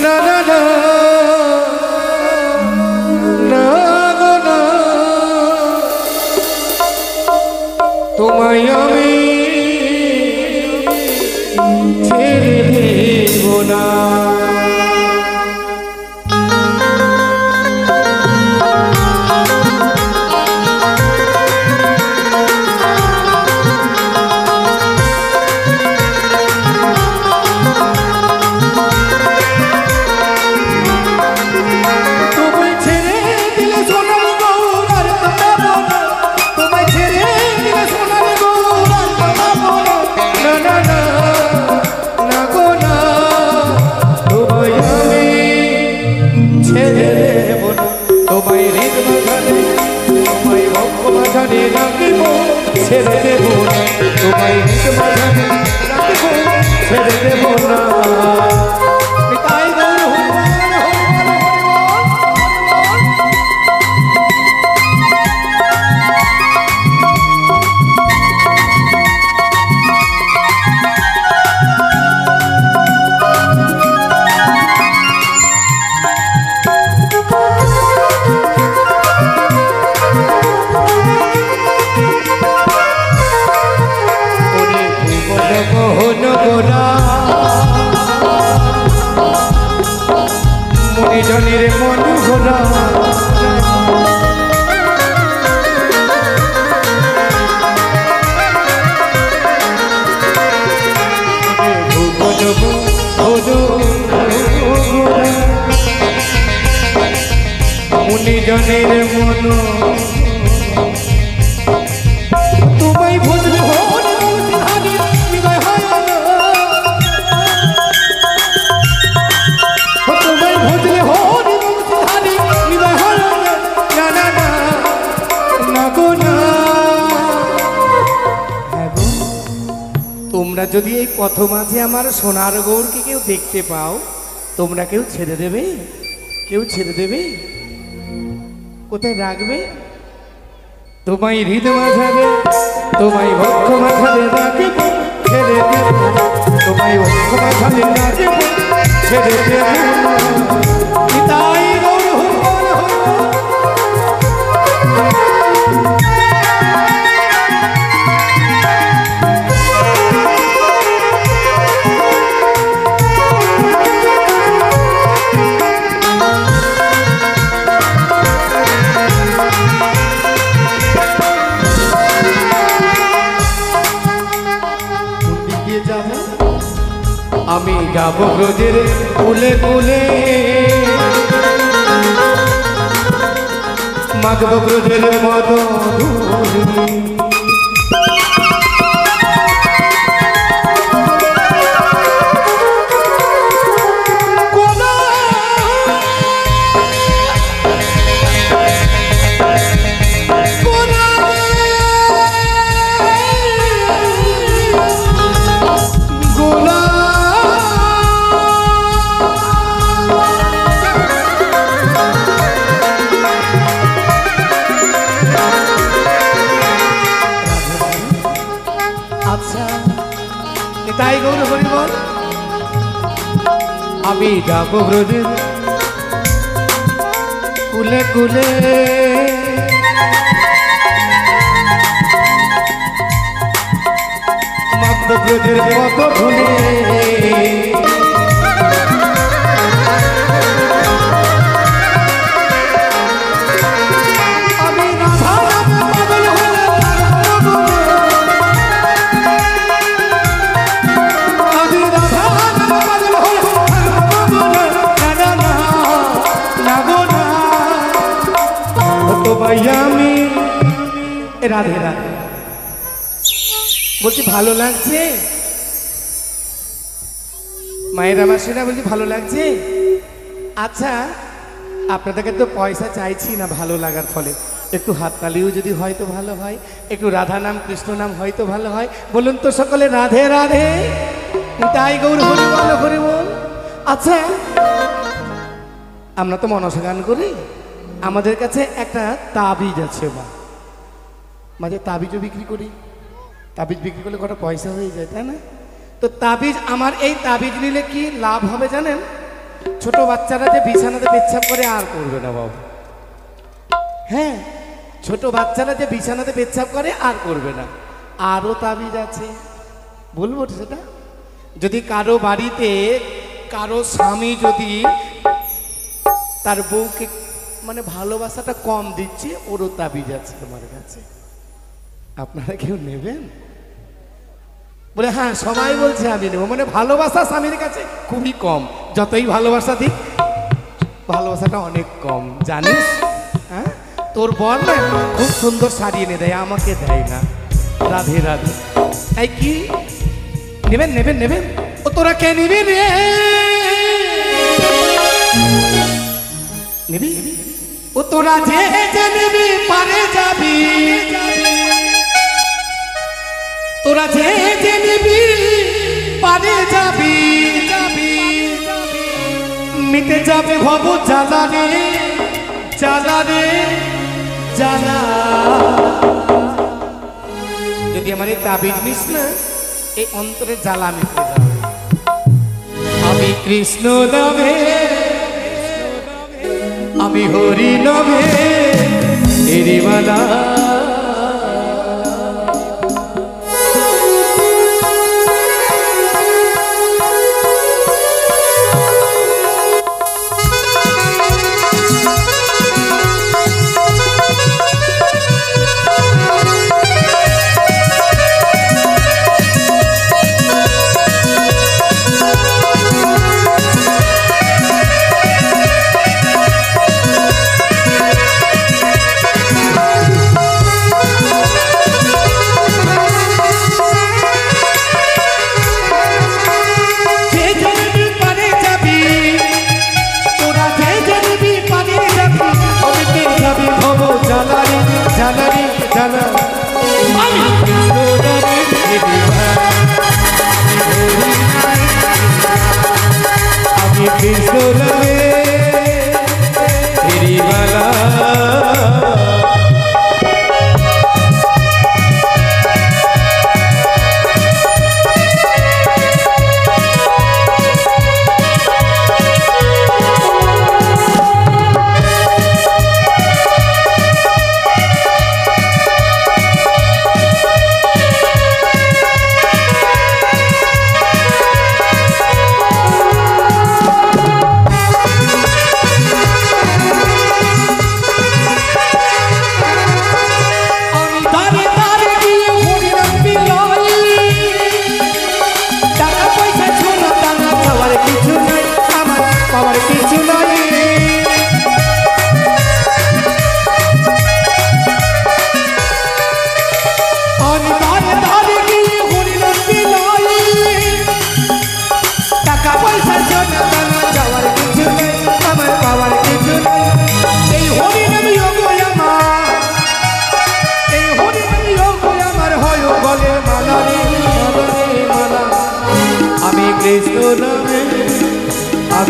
না না না না গো না, তোমায় আমি ছেড়ে দেব না। ছেড়ে দেব না, তোমায় হিত মাঝানে রাখবো, ছেড়ে দেব না। তাই গৌর হরিবল হরিবল মনিজনের মন ঘোরা, মনিজনের মন তোমায় ভুলবে হন হৃদয় হয় না। তোমায় ভুললে হন হৃদয় হয় না। না না না গো না। তোমরা যদি এই পথ মাঝে আমার সোনার গৌরকে কেউ দেখতে পাও, তোমরা কেউ ছেড়ে দেবে? কেউ ছেড়ে দেবে? কোথায় রাখবে? তোমায় হৃদয় মাঝারে, তোমায় বক্ষ মাঝারে রাখব, ছেড়ে দেব। তোমায় বক্ষ মাঝারে রাখব, ছেড়ে দেব। তাই গৌর হরিবল হরিবল। যাব ব্রজের কুলে কুলে, মাগব ব্রজের মদ ধুলি। তাই গৌর হরি বল, আমি যাব ব্রজের কুলে কুলে, মাগব ব্রজের কত ধুলে। আমি রাধে রাধে বলছি, ভালো লাগছে মায়ের আমার সেটা বলছি, ভালো লাগছে। আচ্ছা, আপনাদেরকে তো পয়সা চাইছি না, ভালো লাগার ফলে একটু হাততালিও যদি হয় তো ভালো হয়, একটু রাধা নাম কৃষ্ণ নাম হয়তো ভালো হয়। বলুন তো সকলে রাধে রাধে, তাই গৌর হরি বল হরি বল। আচ্ছা, আমরা তো মনসা গান করি, আমাদের কাছে একটা তাবিজ আছে, বা মাঝে তাবিজও বিক্রি করি। তাবিজ বিক্রি করলে কটা পয়সা হয়ে যায়, তাই না? তো তাবিজ, আমার এই তাবিজ নিলে কি লাভ হবে জানেন? ছোট বাচ্চারা যে বিছানাতে পেচ্ছাপ করে আর করবে না বাবু। হ্যাঁ, ছোট বাচ্চারা যে বিছানাতে পেচ্ছাপ করে আর করবে না। আরও তাবিজ আছে, বলবো সেটা? যদি কারো বাড়িতে কারো স্বামী যদি তার বউকে মানে ভালোবাসাটা কম দিচ্ছে, ওরও তাবিজ আছে তোমার কাছে, আপনারা কেউ নেবেন? বলে হ্যাঁ, সবাই বলছে আমি নেবো। মানে ভালোবাসা স্বামীর কাছে খুবই কম, যতই ভালোবাসা দিক ভালোবাসাটা অনেক কম, জানিস? হ্যাঁ, তোর বর না খুব সুন্দর শাড়ি এনে দেয়, আমাকে দেয় না। রাধে রাধে। তাই কি নেবেন নেবেন নেবেন? ও তোরা কে নিবি রে? নিবি? ও তোরা যে নিবি পারে যাবি, তোরা যে নিবি পারে যাবি, মিটে যাবে ভব জ্বালা রে, জ্বালা রে জ্বালা। যদি আমার এই তাবিজ নিস না, এই অন্তরে জ্বালা মিটে যাবে। আমি কৃষ্ণ নামে, আমি হরি নামে এরিমালা।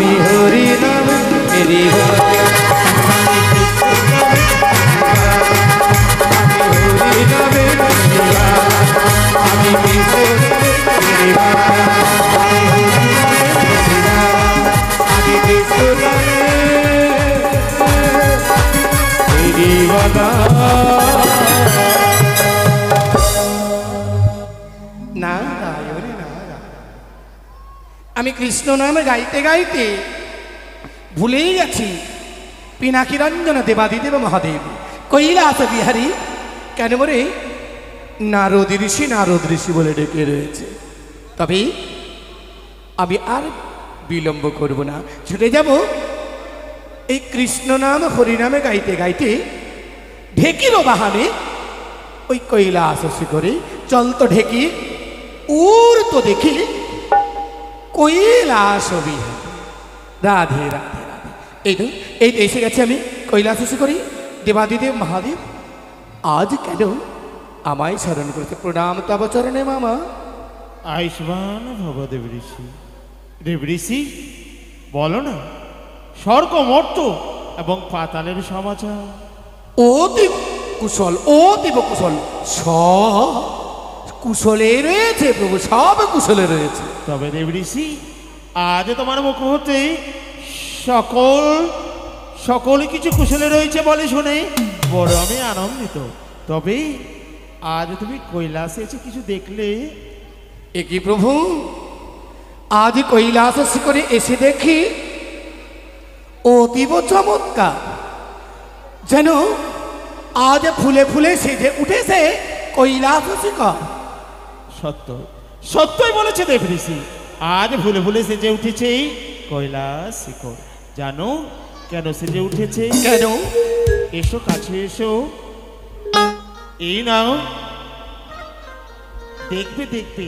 আমি হরি নাম দিবাদি হরি নামে আমি আমি কৃষ্ণ নামে গাইতে গাইতে ভুলেই গেছি পিনাকি রঞ্জন দেবাদিদেব মহাদেব কৈলাস বিহারী কেন বলে নারদ ঋষি বলে ডেকে রয়েছে। তবে আমি আর বিলম্ব করব না, ছুটে যাব এই কৃষ্ণ নাম হরিনামে গাইতে গাইতে ঢেকিরও বাহানে ওই কৈলাস শিখরে। চল তো ঢেকি উর তো দেখি কৈলাস বিহার। রাধে রাধে রাধে। এই তো এসে গেছে আমি কৈলাস শিখরে। দেবাদিদেব মহাদেব আজ কেন আমায় স্মরণ করেছে? প্রণাম তব চরণে মামা। আয়ুষ্মান ভব দেব ঋষি। দেব ঋষি বলো না, স্বর্গ মর্ত এবং পাতালের সমাচার। অতীব কুশল, অতীব কুশল, সব কুশলে রয়েছে প্রভু, সব কুশলে রয়েছে। তবে দেব ঋষি আজ তোমার মুখ হতে সকল কিছু কুশলে রয়েছে বলে শুনে বড় আমি আনন্দিত। তবে আজ তুমি কৈলাসে এসে কিছু দেখলে? এ কি প্রভু, আজ কৈলাস শিখরে এসে দেখি অতীব চমৎকার, যেন আজ ফুলে ফুলে সেজে উঠেছে কৈলাস শিখর। সত্য, সত্যই বলেছে দেব ঋষি, আজ ফুলে ফুলে সেজে উঠেছে কৈলাস শিখর। জানো কেন সেজে উঠেছে? কেন? এসো কাছে এসো, এই নাও, দেখবে দেখবে,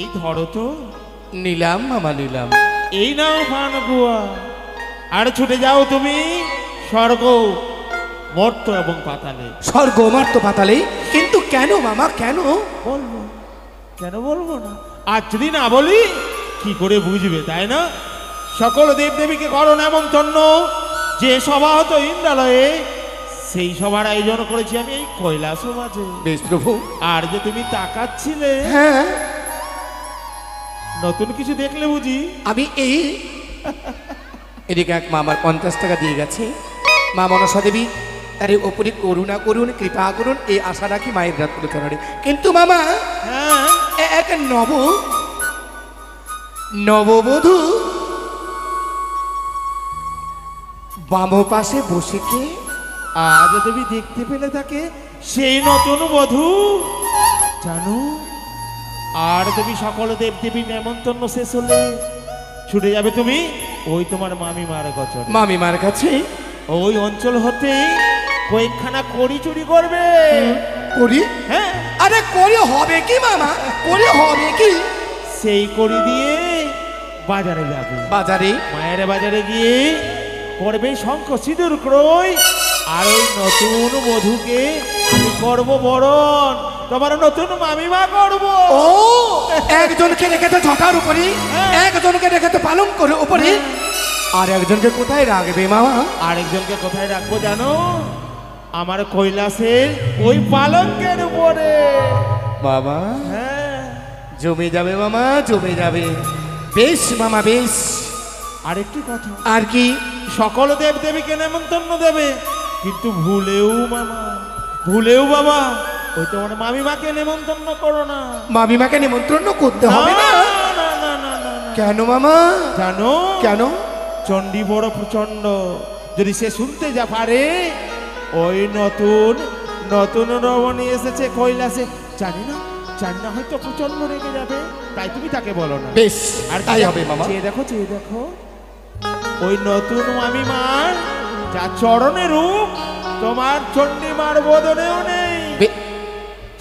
এই ধরো তো। নিলাম মামা নিলাম। এই নাও পান গুয়া, আর ছুটে যাও তুমি স্বর্গ মর্ত এবং পাতালে। স্বর্গ মর্ত পাতালে? কিন্তু কেন মামা, কেন? বলবো, কেন বলবো না? আর যদি না বলি কি করে বুঝবে, তাই না? সকল দেবদেবীকে করো নেমন্তন্ন। যে সভা হতো ইন্দ্রালয়ে, সেই সভার আয়োজন করেছি আমি এই কৈলাস মাঝে। বেশ প্রভু। আর যে তুমি তাকাচ্ছিলে, হ্যাঁ, নতুন কিছু দেখলে বুঝি? আমি এই এদিকে এক মামার 50 টাকা দিয়ে গেছে। মা মনসা দেবী তার ওপরে করুণা করুন, কৃপা করুন, এই আশা রাখি মায়ের রাত করে চলারে। কিন্তু মামা, হ্যাঁ, এক নববধূ বাম পাশে বসে কে আজ তুমি দেখতে পেলে তাকে, সেই নতুন বধূ জানো। আর তুমি সকল দেবদেবী নেমন্তন্ন শেষ হলে ছুটে যাবে তুমি ওই তোমার মামিমার গচরে। মামিমার কাছে ওই অঞ্চল হতে কয়েকখানা কড়ি চুরি করবে। করি? হ্যাঁ, আরে করি হবে কি মামা, করি হবে কি? সেই কড়ি দিয়ে বাজারে যাবে। বাজারে? মায়ের বাজারে গিয়ে করবে শঙ্খ সিঁদুর ক্রয়। আর ওই নতুন বধূকে আমি করবো বরণ, তোমার নতুন মামিমা করবো। ও, একজনকে রেখেছে ঝটার উপরে, একজনকে রেখেছে পালন করে উপরে, আর একজনকে কোথায় রাখবে মামা? আরেকজনকে কোথায় রাখবো জানো? আমার কৈলাসের ওই পালঙ্কের উপরে। বাবা, হ্যাঁ, জমে যাবে মামা, জমে যাবে। বেশ মামা বেশ। আরেকটি কথা, আর কি? সকল দেবদেবীকে নেমন্তন্ন দেবে, কিন্তু ভুলেও মামা, ভুলেও বাবা ওই তোমার মামিমাকে নেমন্তন্ন করো না। মামিমাকে নিমন্ত্রণ করতে হবে না? না, না, না, না, না। কেন মামা? জানো কেন? চণ্ডী বড় প্রচন্ড, যদি সে শুনতে যা পারে ওই নতুন নতুন রমণী এসেছে কৈলাসে, জানি না হয়তো প্রচন্ড রেগে যাবে। তাই তুমি তাকে বলো না। বেশ, আর তাই হবে মামা। চেয়ে দেখো, চেয়ে দেখো, ওই নতুন মামিমার যা চরণে রূপ তোমার চণ্ডীমার বদনেও নেই।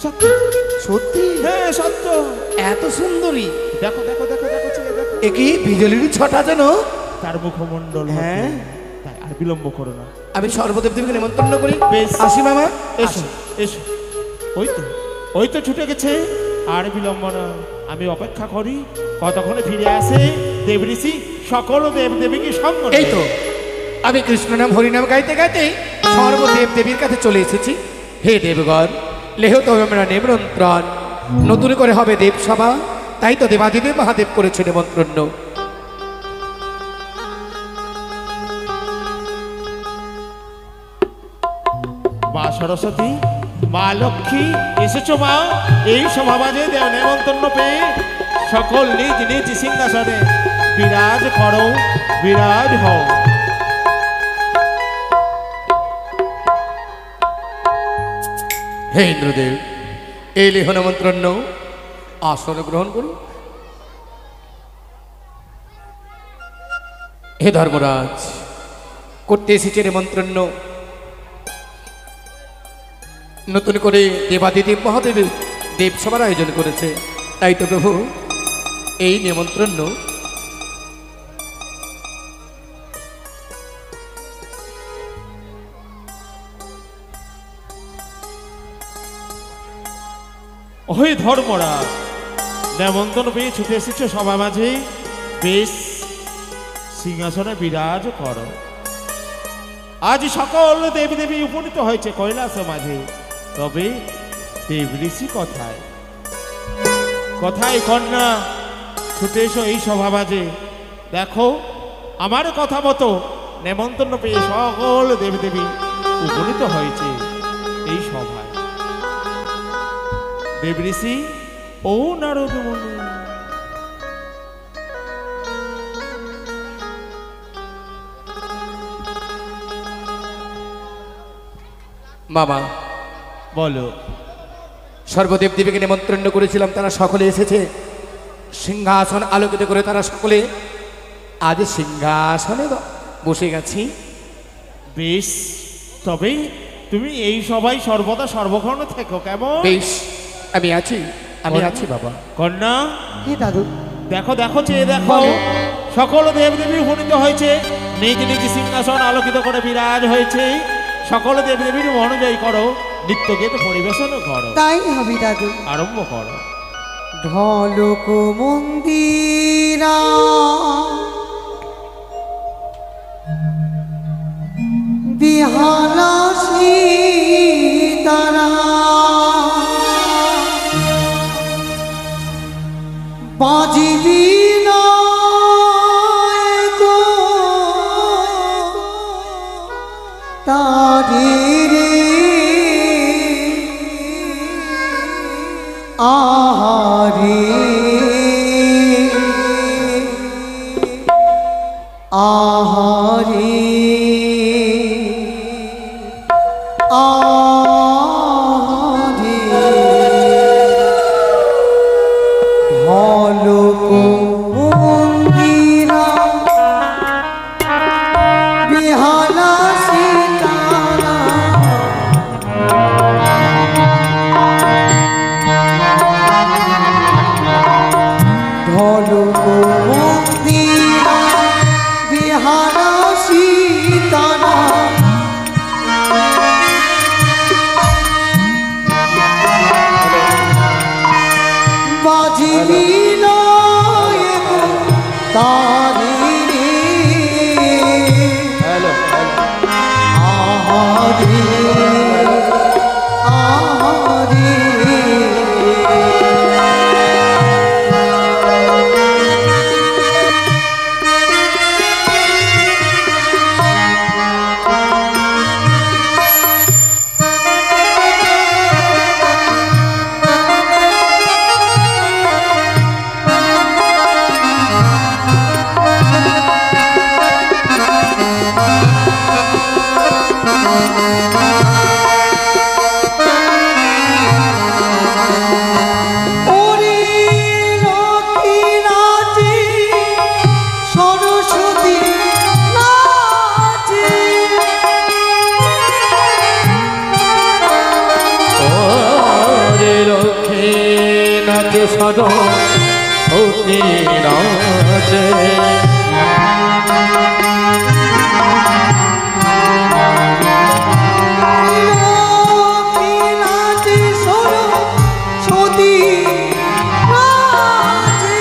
সত্যি? সত্যি? হ্যাঁ, সত্য। এত সুন্দরী? দেখো দেখো দেখো দেখো, চেয়ে দেখো, একি বিজলির ছটা যেন তার মুখমণ্ডল। হ্যাঁ, তাই আর বিলম্ব করো না। আমি সর্বদেব দেবীকে নিমন্ত্রণ করি। বেশ, আসি মামা। এসো এসো। ওই তো ছুটে গেছে, আর বিলম্ব না। আমি অপেক্ষা করি কতক্ষণে ফিরে আসে দেব ঋষি সকল দেব দেবীকে সঙ্গ এই তো আমি কৃষ্ণ নাম হরিনাম গাইতে গাইতে সর্বদেব দেবীর কাছে চলে এসেছি। হে দেবগণ, লেহ তো আমরা নিমন্ত্রণ, নতুন করে হবে দেবসভা, তাই তো দেবাদিদেব মহাদেব করেছে নিমন্ত্রণ। মা সরস্বতী, মা লক্ষ্মী এসেছো মা। এই সভাবাজে দেব নেমন্তন্ন পেয়ে সকল নিজ নিজ সিংহাসনে বিরাজ করো, বিরাজ হও। হে ইন্দ্রদেব, এই লেহ নিমন্ত্রণ আসন গ্রহণ করুন। হে ধর্মরাজ, করতে এসেছে নিমন্ত্রণ, নতুন করে দেবাদিদেব মহাদেবের দেবসভার আয়োজন করেছে, তাই তো প্রভু এই নিমন্ত্রণ। ওই ধর্মরাজ, নেমন্তন্ন পেয়ে ছুটে এসেছো সভা মাঝে, বেশ সিংহাসনে বিরাজ করো। আজ সকল দেবী দেবী উপনীত হয়েছে কৈলাসের মাঝে, তবে দেব ঋষি কোথায়? কোথায় কন্যা? ছুটে এসো এই সভা মাঝে। দেখো আমার কথা মতো নেমন্তন্ন পেয়ে সকল দেব দেবী উপনীত হয়েছে এই সভায়। দেব ঋষি ও নারদ মুনি, মামা বলো। সর্বদেব দেবীকে নিমন্ত্রণ করেছিলাম, তারা সকলে এসেছে। সিংহাসন আলোকিত করে তারা সকলে আজ সিংহাসনে বসে গেছি। বেশ, তবে তুমি এই সবাই সর্বদা সর্বক্ষণ থেকো কেমন? বেশ, আমি আছি বাবা। কন্যা হে দাদু, দেখো দেখো, চেয়ে দেখো, বলো। সকল দেবদেবী উপনীত হয়েছে, নিজ নিজ সিংহাসন আলোকিত করে বিরাজ হয়েছে। সকল দেবদেবীর অনুযায়ী করো, নৃত্যগীত পরিবেশন করো। তাই হবে দাদু। আরম্ভ করো। ঢলক মন্দিরা বিহালা সীতারা বাজিবি না গো তারি রে আহারে আহারে আহারে ঢলক মন্দিরা বিহালা সীতারা ঢলক মন্দিরা বিহালা সীতারা বাজিবি না গো তারি রে আহারে আহারে ওরে লক্ষ্মী নাচে সরস্বতী নাচে ওরে লক্ষ্মী নাচে সরস্বতী নাচে, লক্ষ্মী নাচে সরস্বতী নাচে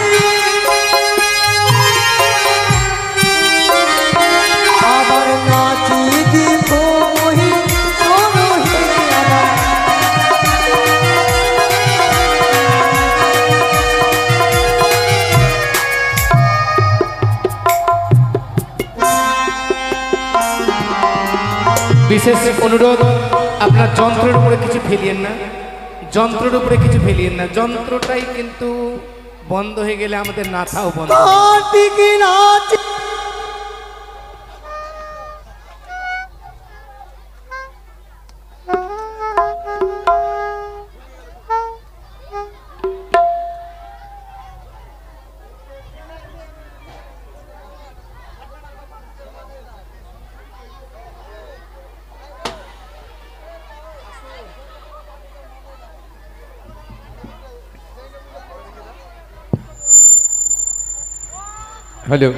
বিশেষ অনুরোধ, আপনার যন্ত্রের উপরে কিছু ফেলিয়েন না, যন্ত্রের উপরে কিছু ফেলিয়েন না। যন্ত্রটাই কিন্তু বন্ধ হয়ে গেলে আমাদের নাচাও বন্ধ। কার্তিকে নাচ হ্যালো,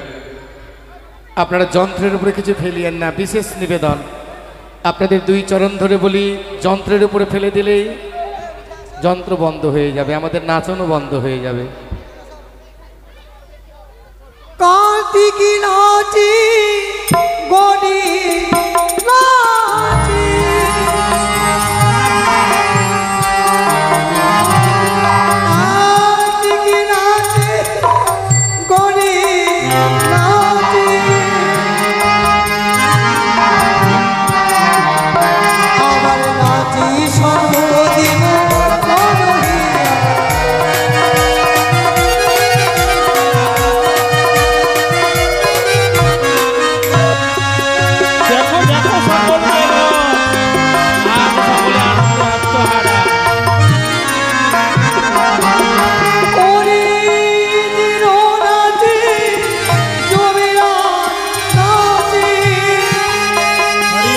আপনারা যন্ত্রের উপরে কিছু ফেলিয়েন না, বিশেষ নিবেদন। আপনাদের দুই চরণ ধরে বলি, যন্ত্রের উপরে ফেলে দিলেই যন্ত্র বন্ধ হয়ে যাবে, আমাদের নাচনও বন্ধ হয়ে যাবে। কার্তিকে নাচে গড়ে নাচে কার্তিকে নাচে গড়ে নাচে আবার নাচি সর্বদিন দেখো দেখো সকলকে আজ সকলে আনন্দ আত্মহারা। ওরে দিন নাচে জমিরা নাচে হরি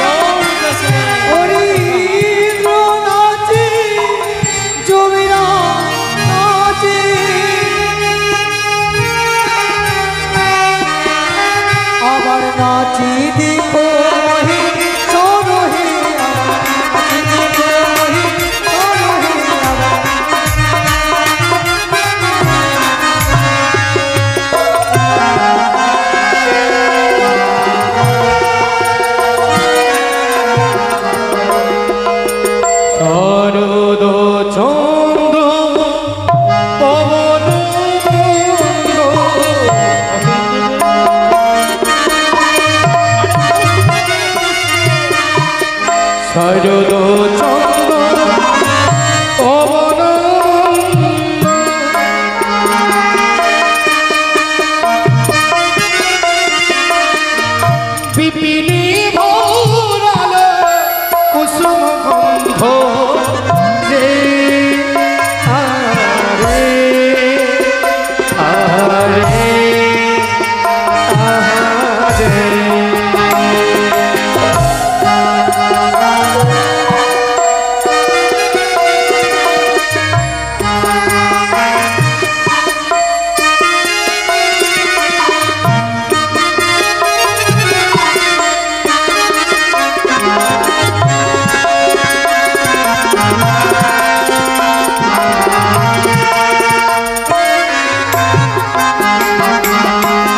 ওম কৃষ্ণ। ওরে ইন্দ্র নাচে জমিরা নাচে আবার নাচি দেখো হে শোনো হে আবার নাচি দেখো হে শোনো হে আবার শরদ চন্দ্র পবন শরদ চন্দ্র পবন বিপিনী ভোরাল কুসুম গন্ধ রে আরে আরে আরে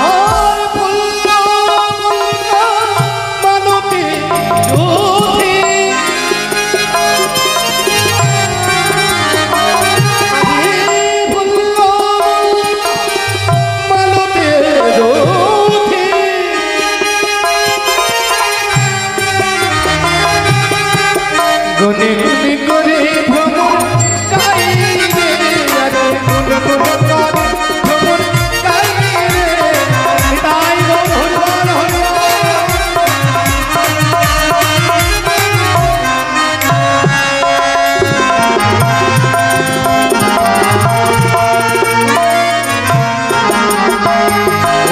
আর ফুল্লা ফুল্লা মানতে জ্যোতি ফুল্লা মানতে জ্যোতি গুনে গুনে করে ভ্রমণ কাইরে আরে গুনে গুনে করে ভ্রমণ কাইরে তাই গো হরিবল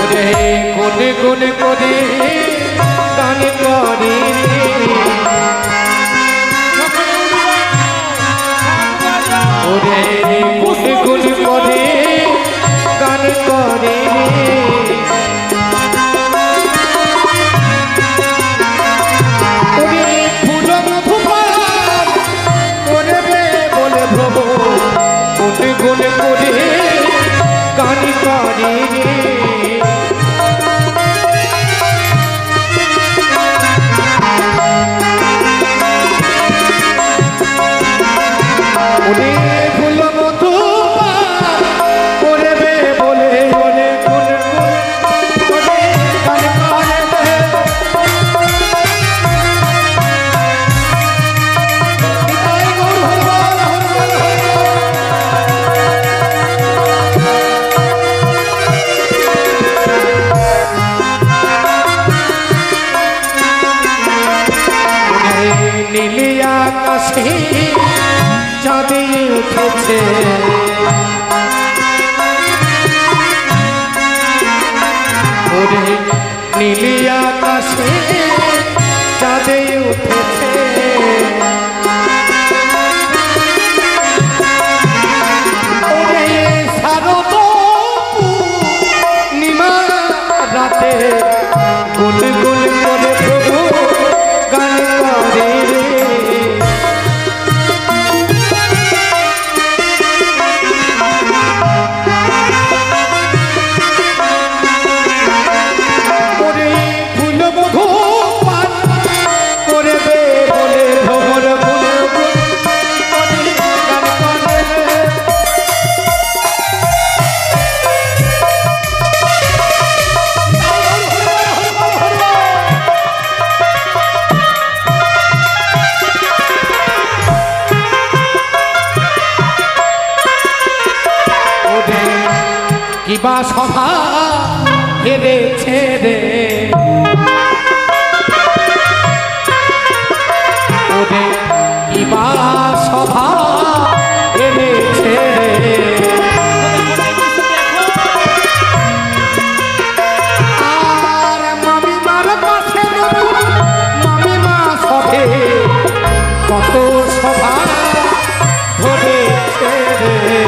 ওরে গুনে গুনে করে গান করে ওরে গুনে গুনে করে গান করে ওরে ফুলন ফুপার ওরে বে বলে ভ্রব গুনে গুনে করে গান করে ওরে ফুল মধু ওরে বে বলে বলে আকাশে চাঁদে উঠেছে ওরে নীলি আকাশে চাঁদে উঠেছে ওরে শারদ পূর্ণিমা রাতে গোল গোল করে প্রভু গান করে ওরে ফুল মধু পান করে দে বলে ভ্রমর বলে গান করে কিবা সভা হেরেছে রে ওরে কিবা সভা হেরেছে রে আর মামিমার পাশে মামিমা সভে কত সভা ধরেছে রে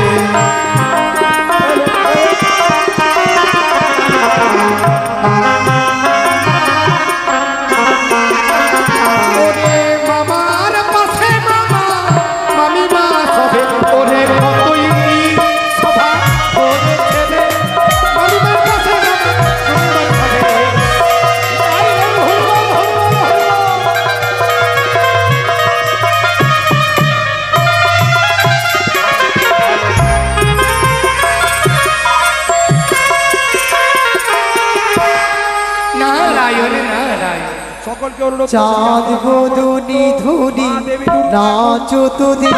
সকলকে অনুরোধ চাঁদ বদনি ধুনি নাচো তো দিন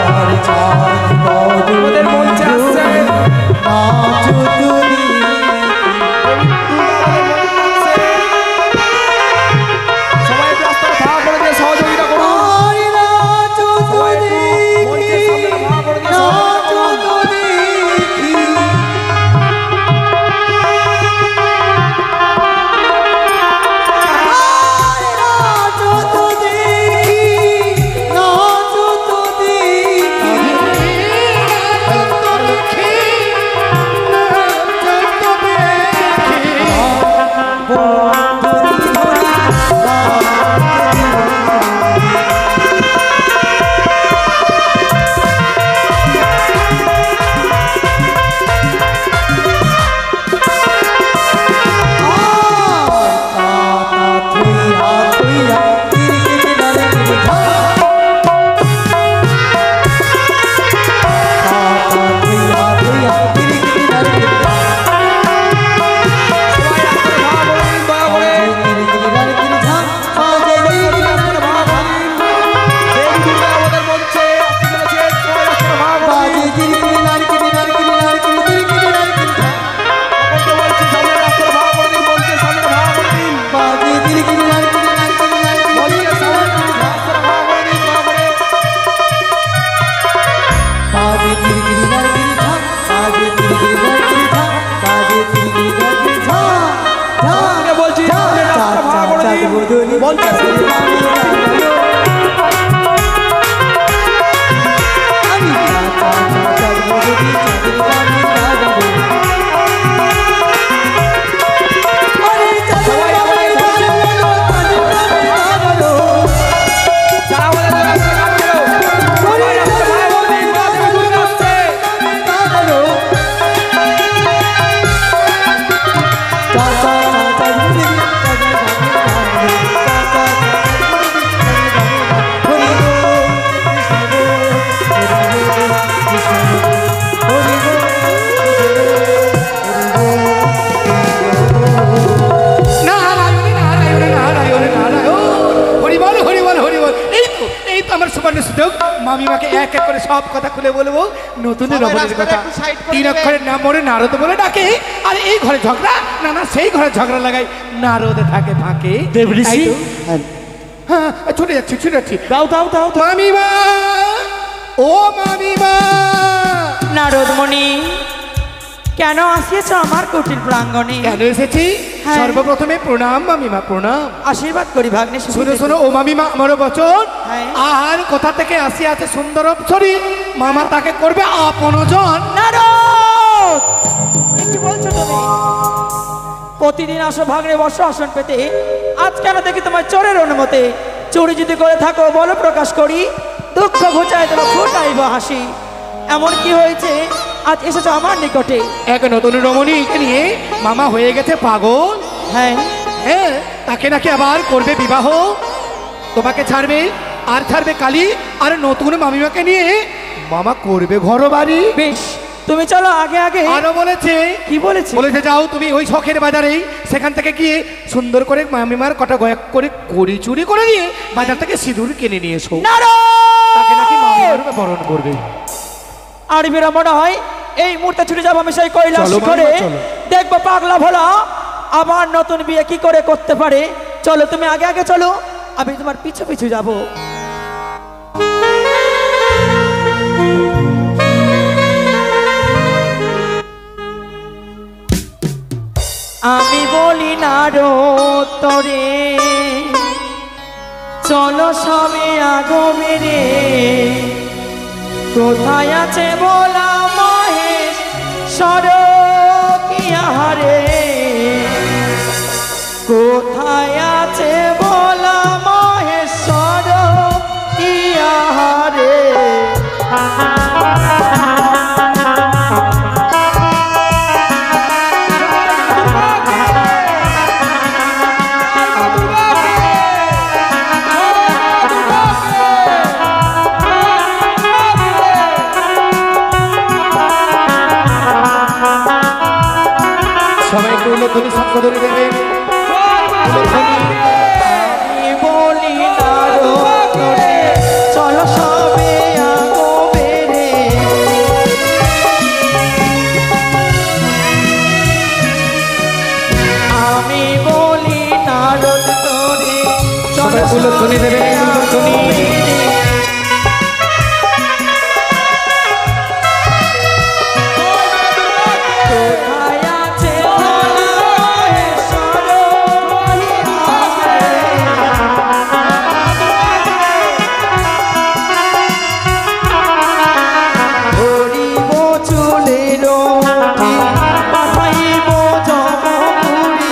আর চাঁদ বদনি নাচো তো দিন সবাই রাস্তায় ভাড়া করে দিয়ে সহযোগিতা করুন আর নাচো তো দেখি নাচো তো দেখি আর নাচো তো দেখি নাচো তো দেখি তোমাকে এক এক করে সব কথা খুলে বলবো নতুন সবাই রমণীর রাস্তাটা কথা। একটু side করে 3 দেবে। অক্ষরের নাম মনে নারদ বলে ডাকে, আর এই ঘরে ঝগড়া, না না সেই ঘরে ঝগড়া লাগাই, নারদ থাকে ফাঁকে। দেবঋষি? তাই তো? হ্যাঁ, ছুটে যাচ্ছি ছুটে যাচ্ছি। দাও দাও দাও দাও। মামিমা, ও মামিমা, নারদমণি, কেন আসিয়েছ আমার কুটির প্রাঙ্গণে? কেন এসেছি? হ্যাঁ। সর্বপ্রথমে প্রণাম মামিমা, প্রণাম। আশীর্বাদ করি ভাগ্নে। শুনো শোনো ও মামিমা, আমারও বচন। হ্যাঁ। আর কোথা থেকে আসি আছে সুন্দর অপ্সরী, মামা তাকে করবে আপনজন। নারদ, এ কি বলছো তুমি? প্রতিদিন আসো ভাগ্নে বসো আসন পেতে, আজ কেন দেখি তোমার চোরের অনুমতি? চুরি যদি করে থাকো বলো প্রকাশ করি, দুঃখ ঘুচায় তোমার ফোটাইব হাসি। এমন কি হয়েছে আজ এসেছো আমার নিকটে? এক নতুন রমণীকে নিয়ে মামা হয়ে গেছে পাগল। হ্যাঁ, হ্যাঁ, তাকে নাকি আবার করবে বিবাহ, তোমাকে ছাড়বে আর ছাড়বে কালী, আর নতুন মামিমাকে নিয়ে মামা করবে ঘর বাড়ি। বেশ, তুমি চলো আগে আগে। আরো বলেছে, কি বলেছে? বলেছে যাও তুমি ওই শখের বাজারেই, সেখান থেকে গিয়ে সুন্দর করে মামিমার কটা গয়া করে কড়ি চুরি করে নিয়ে বাজার থেকে সিঁদুর কিনে নিয়ে এসো। তাকে নাকি মামিমার রূপে বরণ করবে। আর বেরা মনে হয় এই মুহূর্তে ছুটে যাবো আমি সেই কৈলাস চলো করে, মামিমা, চলো। দেখবো পাগলা ভোলা আবার নতুন বিয়ে কি করে করতে পারে। চলো তুমি আগে আগে চলো, আমি তোমার পিছু পিছু যাব। আমি বলি না রো তোরে, চলো সবে আগো মেরে, কোথায় আছে বলা মহেশ সরকিয়ারে, কোথায় আছে বলা মহেশ সরকিয়ারে। সবাইকে উল্লেখনী সাক্ষ্য ধরে দেবেন। আমি বলি না রো তোরে, চলো সবে আগো বেরে, আমি বলি না রো তোরে, সবাই উল্লেখনী দেবেন, উল্লেখনী। কোথায় আছে বলা মহেশ সরকিয়ারে। ধরিব চুলের মুঠি, পাঠাইব জমপুরি,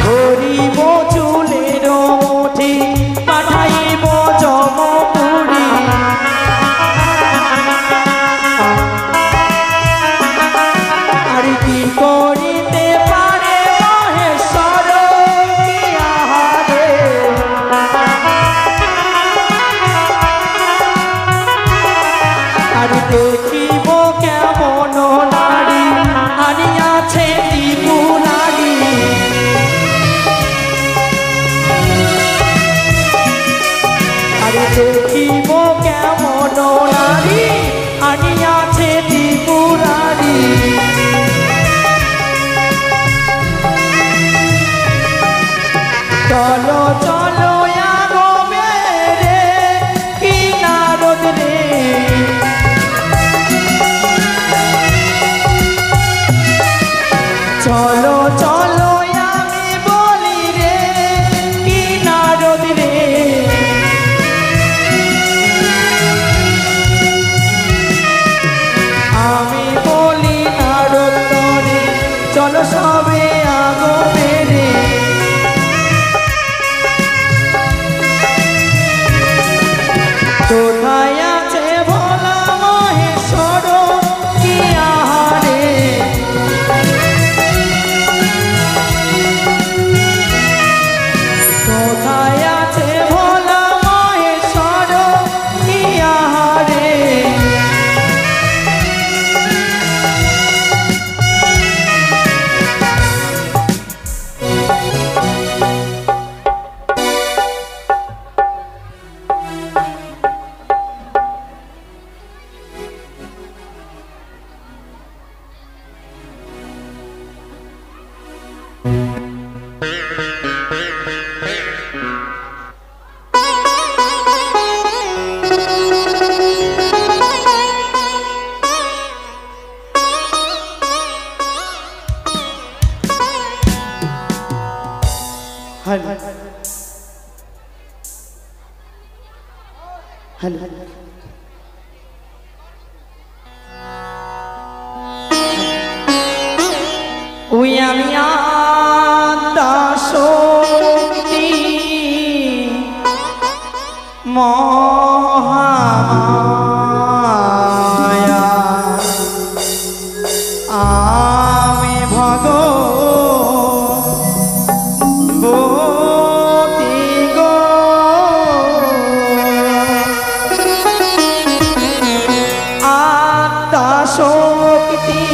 ধরিব চুলের মুঠি, পাঠাইব জমপুরি। আর কি করিতে পারে মহেশ্বর কিয়ারে, আর দেখিব কেমন নারী আনিয়াছে ত্রিপুরারি, আর দেখিব কেমন নারী আনিয়াছে ত্রিপুরারি। চলো চলো আগো মেরে কি নারদ রে, চলো চলো আমি বলি রে কি নারদ রে, হ্যালো ওই আমি আদাশক্তি মহামায়া আমি ভগবতী গো আদাশক্তি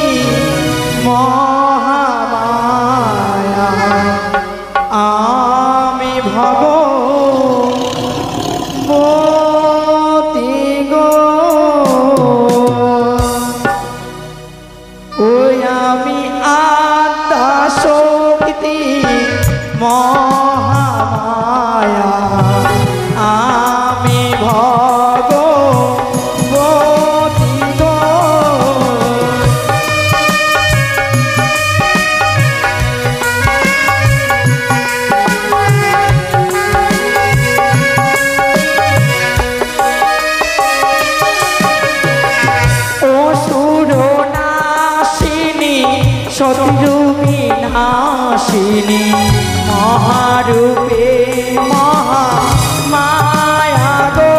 মহামায়া আমি ভগবতী গো ওই আমি আদাশক্তি মহামায়া আমি ভগবতী গো অসুরনাশিনী সত্যরূপিণাশিনী মহারূপে মহামায়া গো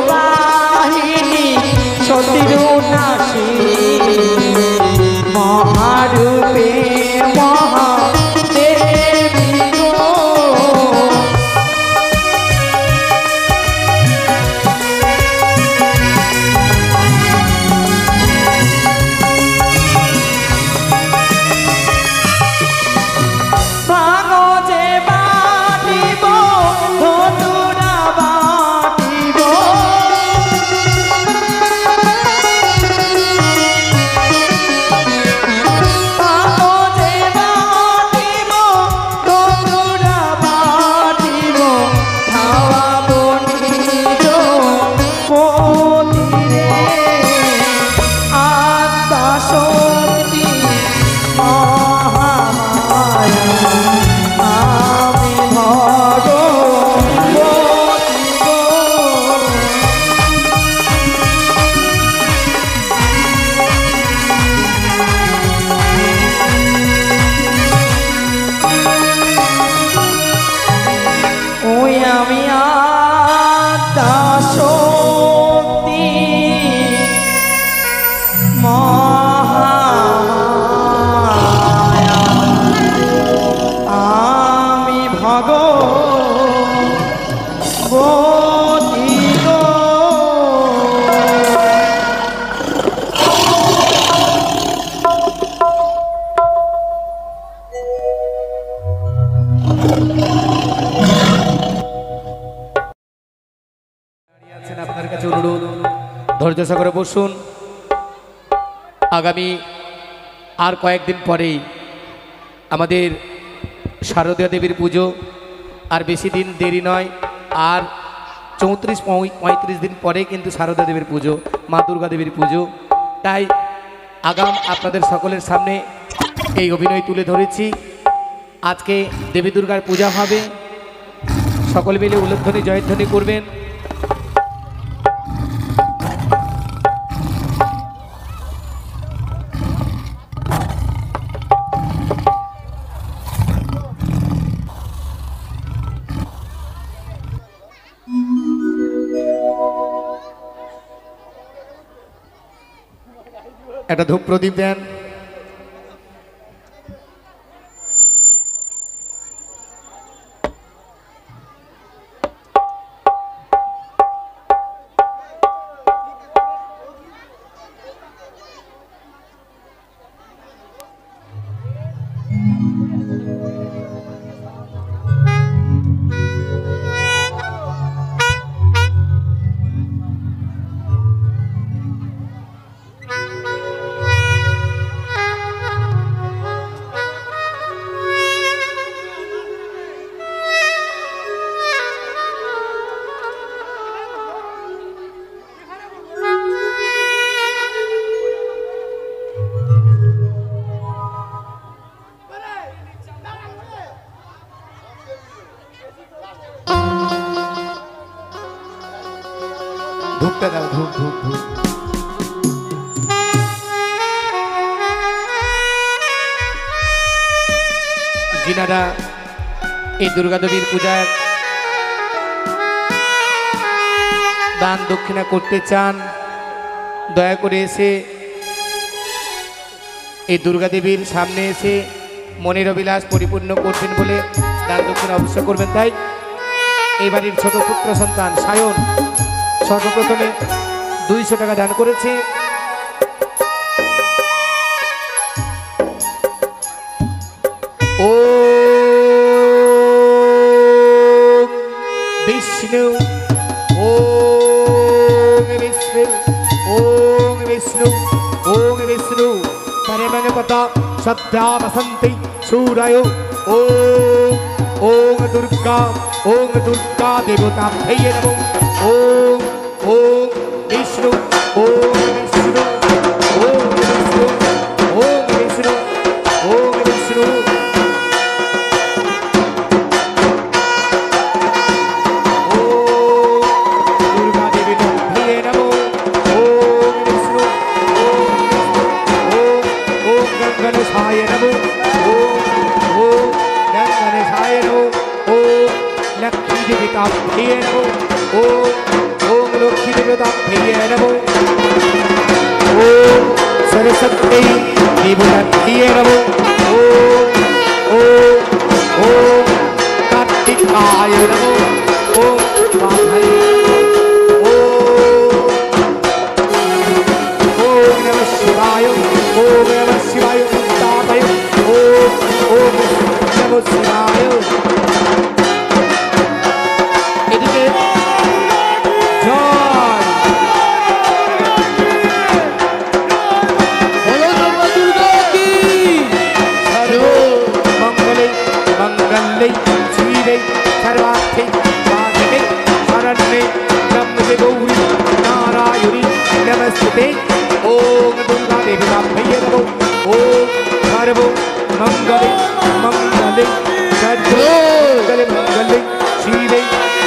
সিংহবাহিনী সত্যরূপিণাশিনী মহারূপে মহাদেবী গো ভাঙো যে বাটিব ধতুরা বাটিব ভাঙো যে বাটিব ধতুরা বাটিব খাওয়াবো নিজ পতিরে আদাশক্তি মহামায়া আমি ভগবতী গো ওই আমি আদাশক্তি মহামায়া আমি ভগবতী গো আছেন আপনার কাছে অনুরোধ ধৈর্য সহকারে বসুন। আগামী আর কয়েকদিন পরেই আমাদের শারদীয়া দেবীর পুজো, আর বেশি দিন দেরি নয়, আর 34-35 দিন পরে কিন্তু শারদা দেবীর পুজো, মা দুর্গা দেবীর পুজো। তাই আগাম আপনাদের সকলের সামনে এই অভিনয় তুলে ধরেছি। আজকে দেবী দুর্গার পূজা হবে, সকলে মিলে উল্লেখধ্বনি জয়ধ্বনি করবেন। একটা ধূপ প্রদীপ দেন। ধূপটা দাও, ধূপ ধূপ ধূপ। যিনারা এই দুর্গা দেবীর পূজার দান দক্ষিণা করতে চান, দয়া করে এসে এই দুর্গা দেবীর সামনে এসে মনের অভিলাষ পরিপূর্ণ করবেন বলে দান দক্ষিণা অবশ্যই করবেন। তাই এই বাড়ির ছোট পুত্র সন্তান সায়ন সর্বপ্রথমে 200 টাকা দান করেছে। ও বিষ্ণু, ওম বিষ্ণু, ওম বিষ্ণু, ওম বিষ্ণু পরমগপতা সদ্যা বসন্তি সূরায়। ওম ওম দুর্গা, ওম দুর্গা দেবতা ভৈয়ে নমঃ। ওম ওম বিষ্ণু, ওম বিষ্ণু, ওম বিষ্ণু, ওম বিষ্ণু, ওম বিষ্ণু। सरस्वती देवताय नमः। ओम ओम ओम कार्तिकाय नमः। ओम माधवाय। ओम नमः शिवाय। ओम नमः शिवाय मुक्ताय। ओम ओम नमः शिवाय। এদিকে জয় मंगले श्रीरे सर्वार्थे साधके शरण्ये त्र्यंबके गौरी नारायणी नमस्ते। ओम दुर्गा देवी नमः। ओम सर्व मंगले मंगले सर्वमंगले मंगले श्रीरे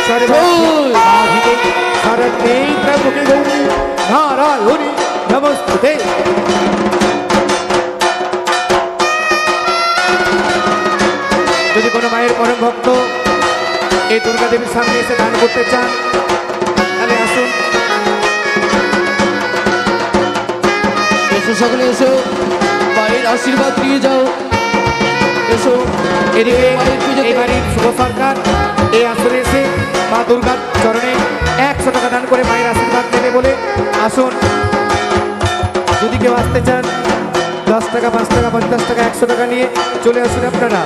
सर्वार्थे साधके शरण्ये त्र्यंबके गौरी नारायणी नमस्ते। যদি কোনো মায়ের পরম ভক্ত এই দুর্গা দেবীর সামনে এসে দান করতে চান তাহলে আসুন। এসো সকলে, এসো মায়ের আশীর্বাদ নিয়ে যাও। এসো এদিকে এই বাড়ির শুভ সরকার এই আসরে এসে মা দুর্গার চরণে 100 টাকা দান করে মায়ের আশীর্বাদ নেবে বলে আসুন। যদি কেউ আসতে চান 10 টাকা, 5 টাকা, 50 টাকা, 100 টাকা নিয়ে চলে আসুন আপনারা।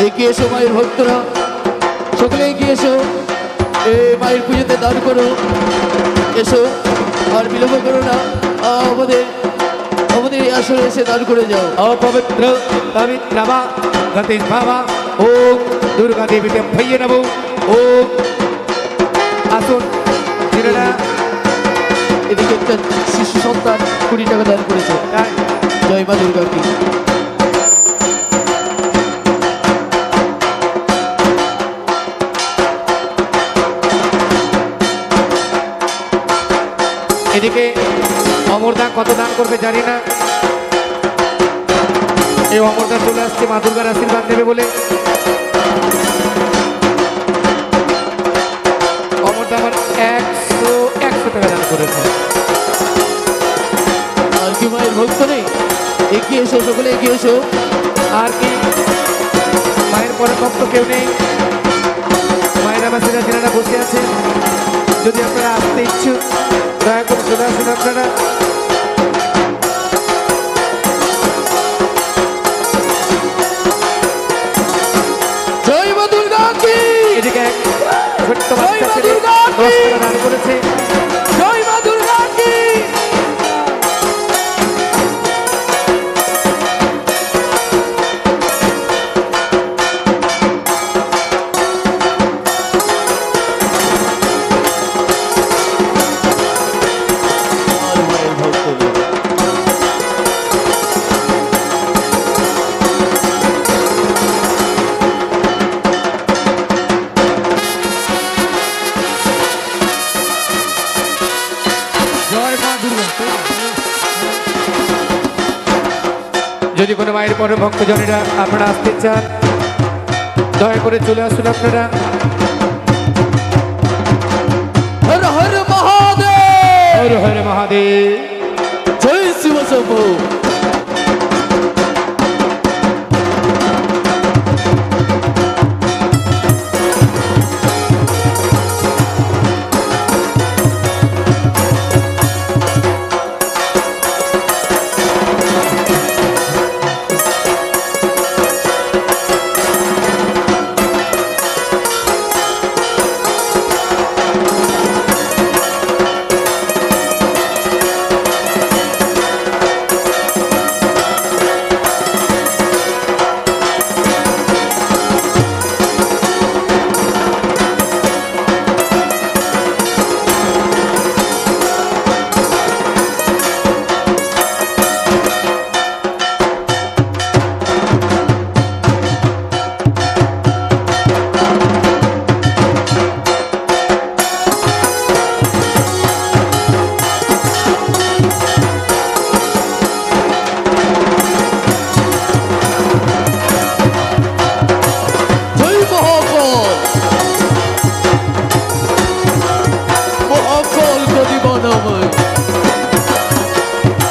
এগিয়ে এসো মায়ের ভক্তরা, সকলে এগিয়ে এসো, মায়ের পুজোতে দান করো। এসো, আর বিলম্ব করো না, আমাদের আমাদের এই আসরে এসে দান করে যাও। অপবিত্র পবিত্রবা গতিস ভাবা। ওম দুর্গা দেবীতে ভৈয়ে নমঃ। ওম আসুন যিনারা এদিকে একটা শিশু সন্তান 20 টাকা দান করেছে। জয় মা দুর্গা কি। এদিকে অমরদা কত দান করবে জানি না। এই অমরদা চলে আসছে মা দুর্গার আশীর্বাদ নেবে বলে। অমরদা আমার 100 টাকা দান করেছে। আর কি মায়ের ভক্ত নেই? এগিয়ে এসো, সকলে এগিয়ে এসো। আর কি মায়ের পরে ভক্ত কেউ নেই? মায়ের আবাসীরা যারা বসে আছে, যদি আপনারা আসতে ইচ্ছুক দয়া করে চলে আসুন আপনারা। জয় মা দুর্গা কি। এদিকে এক ছোট্ট বাচ্চা ছেলে 10 টাকা দান করেছে। জয় মা দুর্গা কি। যদি কোনো মায়ের পরে ভক্তজনেরা আপনারা আসতে চান দয়া করে চলে আসুন আপনারা। হর হর মহাদেব, হর হর মহাদেব, জয় শিব শম্ভু।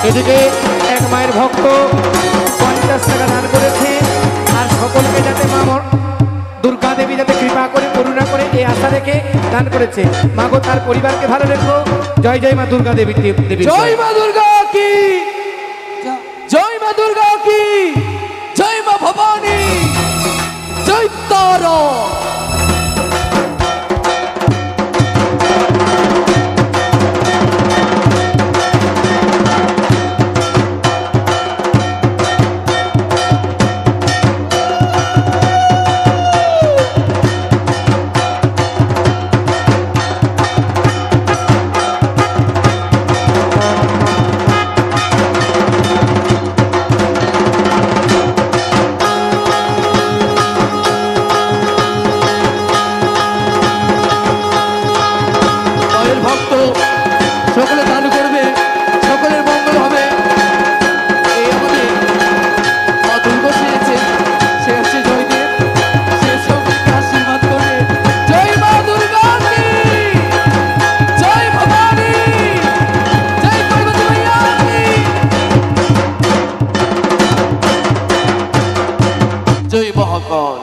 এদিকে এক মায়ের ভক্ত 50 টাকা দান করেছে, আর সকলকে যাতে মা দুর্গা দেবী যাতে কৃপা করে করুণা করে এই আশা রেখে দান করেছে। মা গো তার পরিবারকে ভালো রেখো। জয় জয় মা দুর্গা দেবী দেবী, জয় মা দুর্গা কি, জয় মা দুর্গা কি, জয় মা ভবানী, জয় তারা। সকলে দান করবে, সকলের মঙ্গল হবে। এই আমাদের মা দুর্গা এসেছে, সে হচ্ছে জয়দেব, সে সকলকে আশীর্বাদ করবে। জয় মা দুর্গা কি, জয় ভবানী, জয় পার্বতী মাইয়া কি, জয় মহাকাল।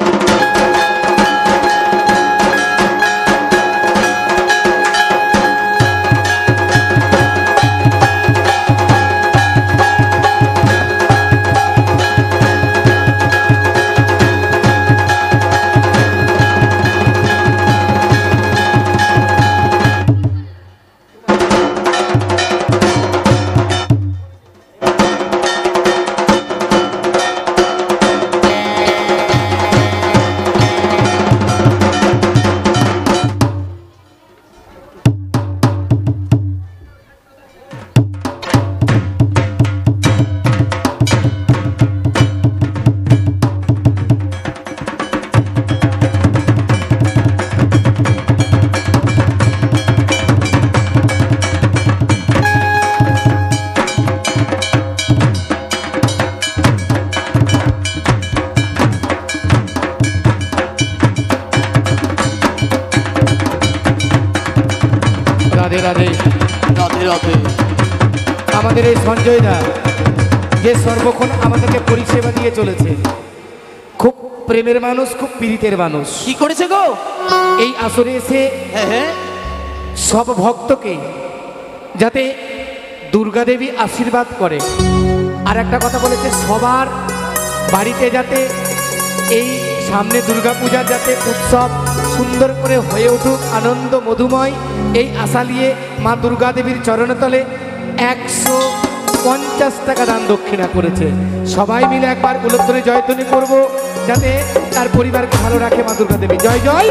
রাধে রাধে, রাধে রাধে। আমাদের এই সঞ্জয় দা যে সর্বক্ষণ আমাদেরকে পরিষেবা দিয়ে চলেছে, খুব প্রেমের মানুষ, খুব পীড়িতের মানুষ। কি করেছে গো? এই আসরে এসে হ্যাঁ হ্যাঁ, সব ভক্তকে যাতে দুর্গা দেবী আশীর্বাদ করে। আর একটা কথা বলেছে, সবার বাড়িতে যাতে এই সামনে দুর্গাপূজার যাতে উৎসব সুন্দর করে হয়ে উঠুক, আনন্দ মধুময়, এই আশা নিয়ে মা দুর্গা দেবীর চরণতলে 150 টাকা দান দক্ষিণা করেছে। সবাই মিলে একবার উলধ্বনি জয়ধ্বনি করব, যাতে তার পরিবারকে ভালো রাখে মা দুর্গা দেবী। জয় জয়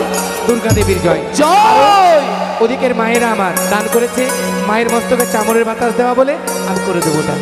দুর্গা দেবীর জয় জয়। ওদিকের মায়েরা আমার দান করেছে, মায়ের মস্তকে চামড়ের বাতাস দেওয়া বলে আমি করে দেবো ওটা।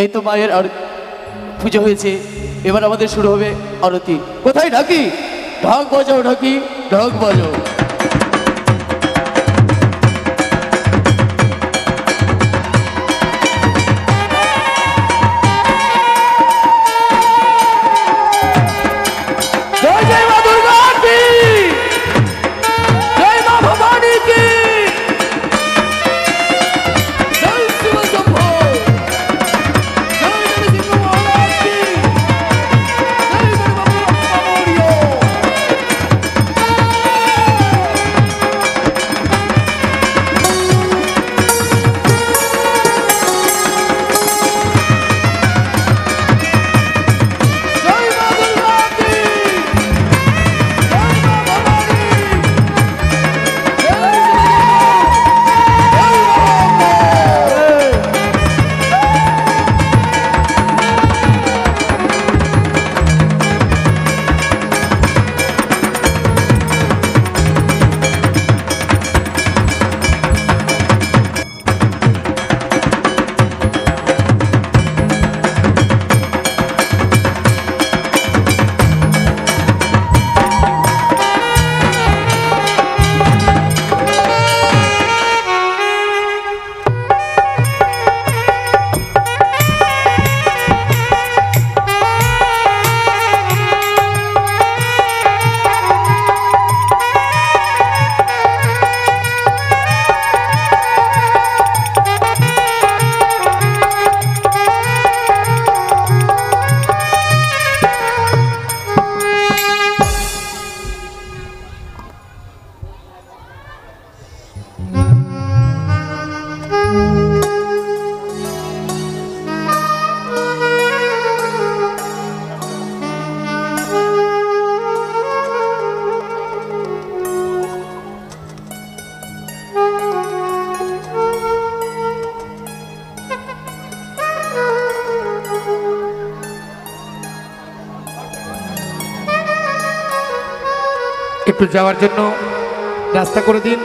এই তো মায়ের আর পুজো হয়েছে, এবার আমাদের শুরু হবে আরতি। কোথায় ঢাকি? ঢাক বাজাও ঢাকি, ঢাক বাজাও। জয় জয় মা দুর্গা কি, জয় মা ভবানী কি, জয় শিব শম্ভো, জয় নরসিংহ মহারাজ কি, জয় গণপতি বাপ্পা মৌর্য। জয় মা দুর্গা কি, জয় মা ভবানী, জয় শিব শম্ভো, জয় মা। একটু যাওয়ার জন্য রাস্তা করে দিন।